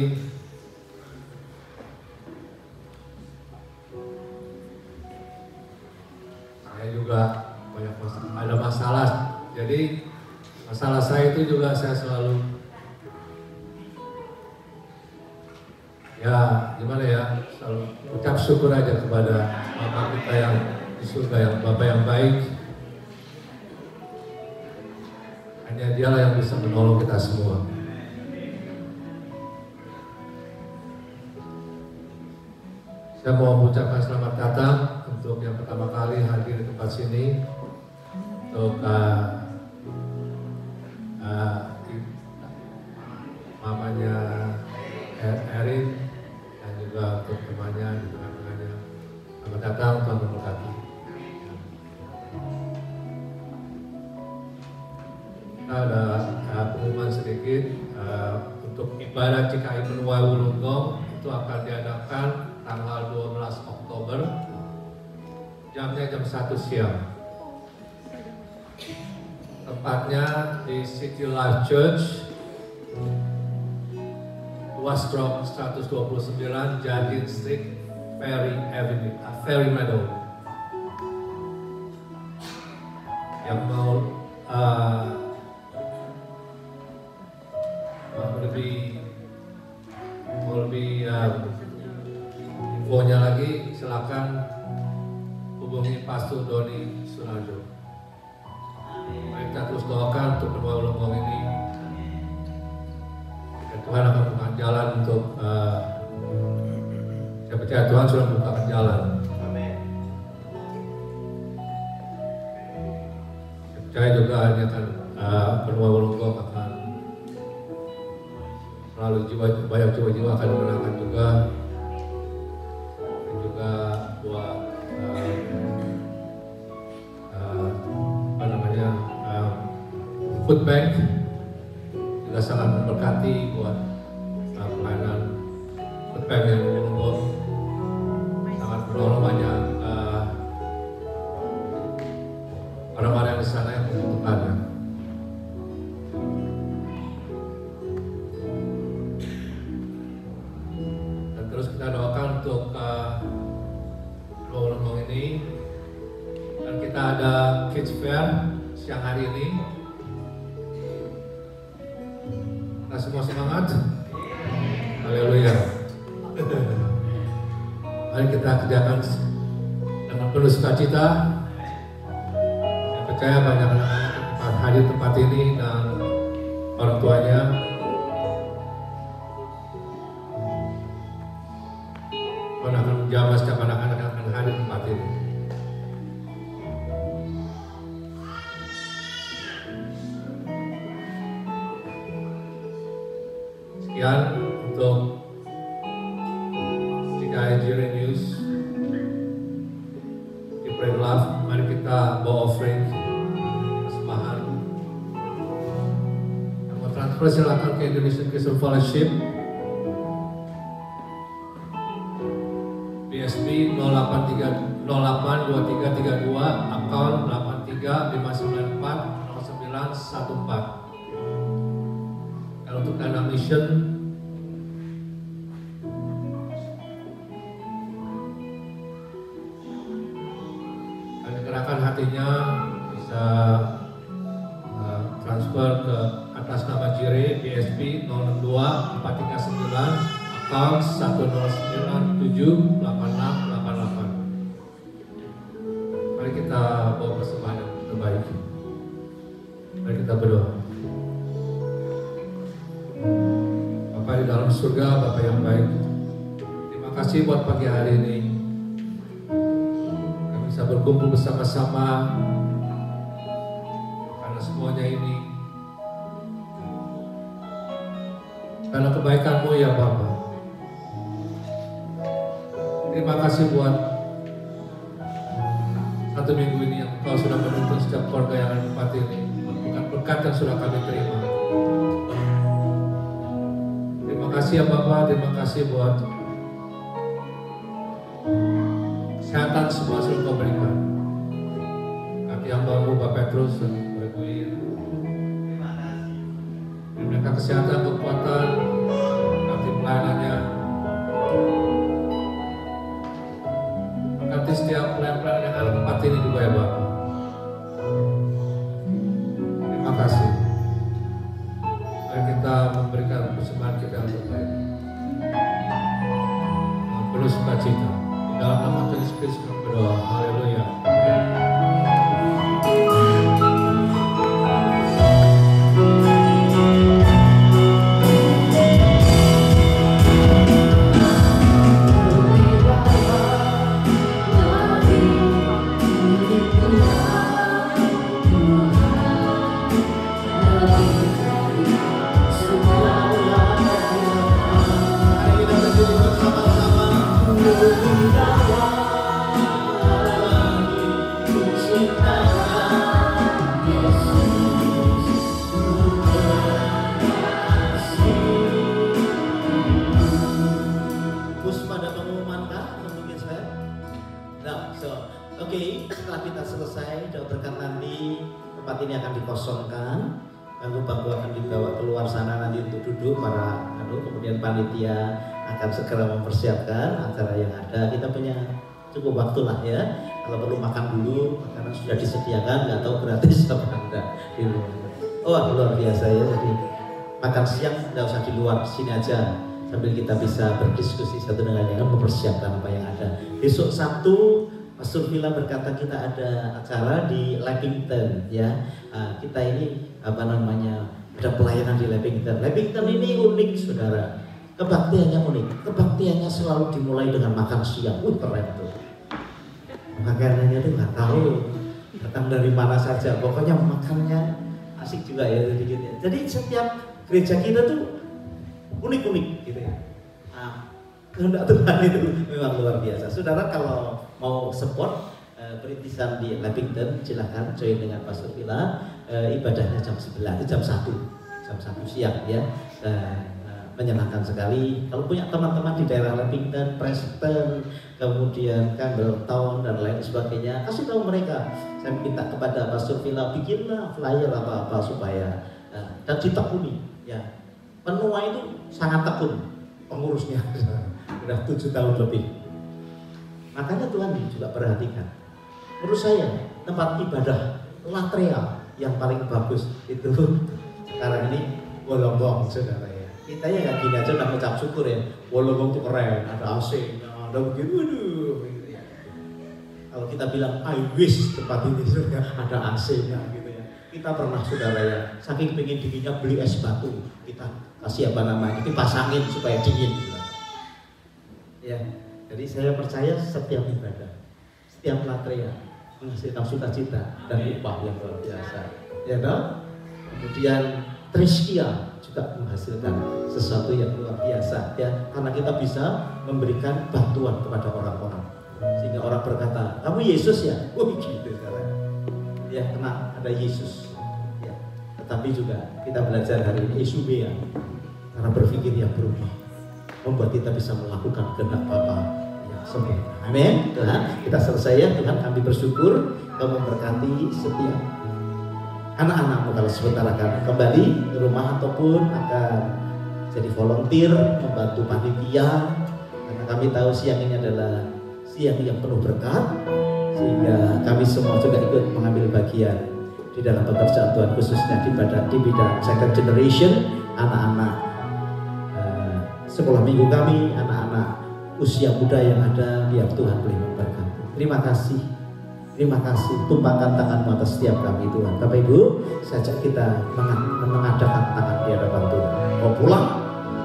Saya juga banyak ada masalah. Jadi masalah saya itu juga saya selalu gimana ya, selalu ucap syukur aja kepada Bapa kita yang di surga, yang Bapa yang baik. Hanya Dialah yang bisa menolong kita semua. Saya mau mengucapkan selamat datang untuk yang pertama kali hadir di tempat sini, untuk mamanya Erin dan juga untuk temannya di tengah-tengahnya. Selamat datang, Tuhan memberkati. Kita ada pengumuman sedikit untuk ibadah GKI Menuai Wulunggong itu akan diadakan tanggal 12 Oktober, jamnya jam 1 siang. Tempatnya di City Life Church, Luas Drop 129 Jardine Street, Ferry Meadow. Yang mau lebih infonya lagi, silakan hubungi Pastor Doni Sunarjo. Mari kita terus doakan untuk Menuai Wulunggong ini. Dan Tuhan akan buka jalan untuk saya percaya Tuhan sudah membukakan jalan. Amin. Saya percaya juga ini akan Menuai Wulunggong akan selalu banyak jiwa-jiwa akan dimenangkan juga, dan juga buat food bank juga sangat memberkati buat pelayanan food bank yang Wulunggong, sangat menolong banyak orang-orang yang di sana yang membutuhkannya. Dan terus kita doakan untuk Wulunggong ini, dan kita ada kids fair siang hari ini. Kita semua semangat. Haleluya. Mari kita kerjakan dengan penuh sukacita. Saya percaya banyak anak-anak yang hadir di tempat ini dan orang tuanya. Tuhan akan menjamah setiap anak-anak yang akan hadir di tempat ini. Sekian untuk GKI Jiri News di Pray Love. Mari kita bawa offering persembahan persilakan ke Indonesian Christian Fellowship. BSB 082332, akun 8359400914. Kalau untuk dana mission, kami gerakan hatinya bisa transfer ke atas nama Jire BSB 062439, akun 10978688. Mari kita bawa persembahan yang terbaik. Mari kita berdoa. Bapa di dalam surga, Bapa yang baik, terima kasih buat pagi hari ini. Kami bisa berkumpul bersama-sama karena semuanya ini karena kebaikan-Mu ya Bapa. Terima kasih buat satu minggu ini yang Engkau sudah menuntun setiap keluarga yang ada di tempat ini. Bukan berkat yang sudah kami terima. Terima kasih ya Bapak, terima kasih buat kesehatan semua sudah Engkau berikan. Kaki hamba-Mu Bapak Petrus dan Ibu Ir. Terima kasih. Mereka kesehatan, kekuatan, nanti pelayanannya. Berkati setiap pelayan-pelayan yang ada di tempat ini juga ya Bapak. Terima kasih. Mari kita memberikan persembahan kita yang terbaik. Penuh sukacita. Di dalam nama Tuhan Yesus Kristus kami berdoa. Haleluya. Setelah kita selesai doa berkat nanti, tempat ini akan dikosongkan, bangku-bangku akan dibawa keluar sana nanti untuk duduk para kemudian panitia akan segera mempersiapkan acara yang ada. Kita punya cukup waktu lah ya, kalau perlu makan dulu karena sudah disediakan, nggak tahu gratis apa enggak di luar. Oh luar biasa ya, jadi makan siang nggak usah di luar, sini aja sambil kita bisa berdiskusi satu dengan yang lain, mempersiapkan apa yang ada. Besok Sabtu Pastor Villa berkata kita ada acara di Lavington ya. Kita ini ada pelayanan di Lavington. Lavington ini unik saudara. Kebaktiannya unik. Kebaktiannya selalu dimulai dengan makan siang. Keren tuh. Makanannya tuh nggak tahu datang dari mana saja. Pokoknya makannya asik juga ya. Jadi setiap gereja kita tuh unik-unik gitu ya. Kehendak Tuhan itu memang luar biasa. Saudara kalau mau support perintisan di Lavington, silahkan join dengan Pastor Villa. Ibadahnya jam 1 siang ya. Menyenangkan sekali. Kalau punya teman-teman di daerah Lavington, Preston, kemudian Campbelltown dan lain sebagainya, kasih tahu mereka. Saya minta kepada Pastor Villa bikinlah flyer apa-apa supaya dan ditekuni ya. Penua itu sangat tekun pengurusnya. Sudah 7 tahun lebih. Makanya Tuhan juga perhatikan. Menurut saya tempat ibadah Latria yang paling bagus itu sekarang ini Wolonggong saudara ya. Kita ya nggak gini aja udah mengucap syukur ya. Wolonggong itu keren, ada AC-nya, ada begitu, gitu ya. Kalau kita bilang I wish tempat ini sudah ada AC-nya gitu ya. Kita pernah saudara ya, saking pengen dinginnya beli es batu, kita kasih dipasangin supaya dingin. Ya, jadi saya percaya setiap ibadah, setiap latria menghasilkan sukacita dan upah yang luar biasa. Ya dong? Kemudian Triskia juga menghasilkan sesuatu yang luar biasa ya, karena kita bisa memberikan bantuan kepada orang-orang sehingga orang berkata, kamu Yesus ya? Oh gitu sekarang. Ya, tenang, ada Yesus. Ya. Tetapi juga kita belajar hari ini Isumea, cara berpikir yang berubah membuat kita bisa melakukan kehendak Bapa yang sempurna. Amin. Tuhan, kita selesai ya. Tuhan, kami bersyukur Kau memberkati setiap anak-anakmu kalau sebentar akan kembali ke rumah ataupun akan jadi volunteer membantu panitia, karena kami tahu siang ini adalah siang yang penuh berkat, sehingga kami semua juga ikut mengambil bagian di dalam pekerjaan Tuhan, khususnya di bidang second generation, anak-anak sekolah minggu kami, anak-anak usia muda yang ada, biar Tuhan boleh memberkati. Terima kasih, tumpangkan tanganmu atas setiap kami Tuhan. Bapak Ibu, saya ajak kita mengadakan tangan di hadapan Tuhan. Mau pulang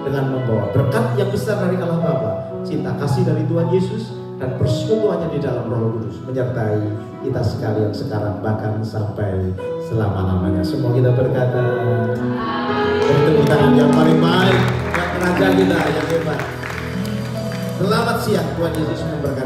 dengan membawa berkat yang besar dari Allah Bapa, cinta kasih dari Tuhan Yesus, dan persekutuannya di dalam Roh Kudus menyertai kita sekalian sekarang bahkan sampai selama-lamanya. Semua kita berkata, beri tepuk tangan yang paling baik, yang raja kita yang hebat. Selamat siang, Tuhan Yesus memberkati.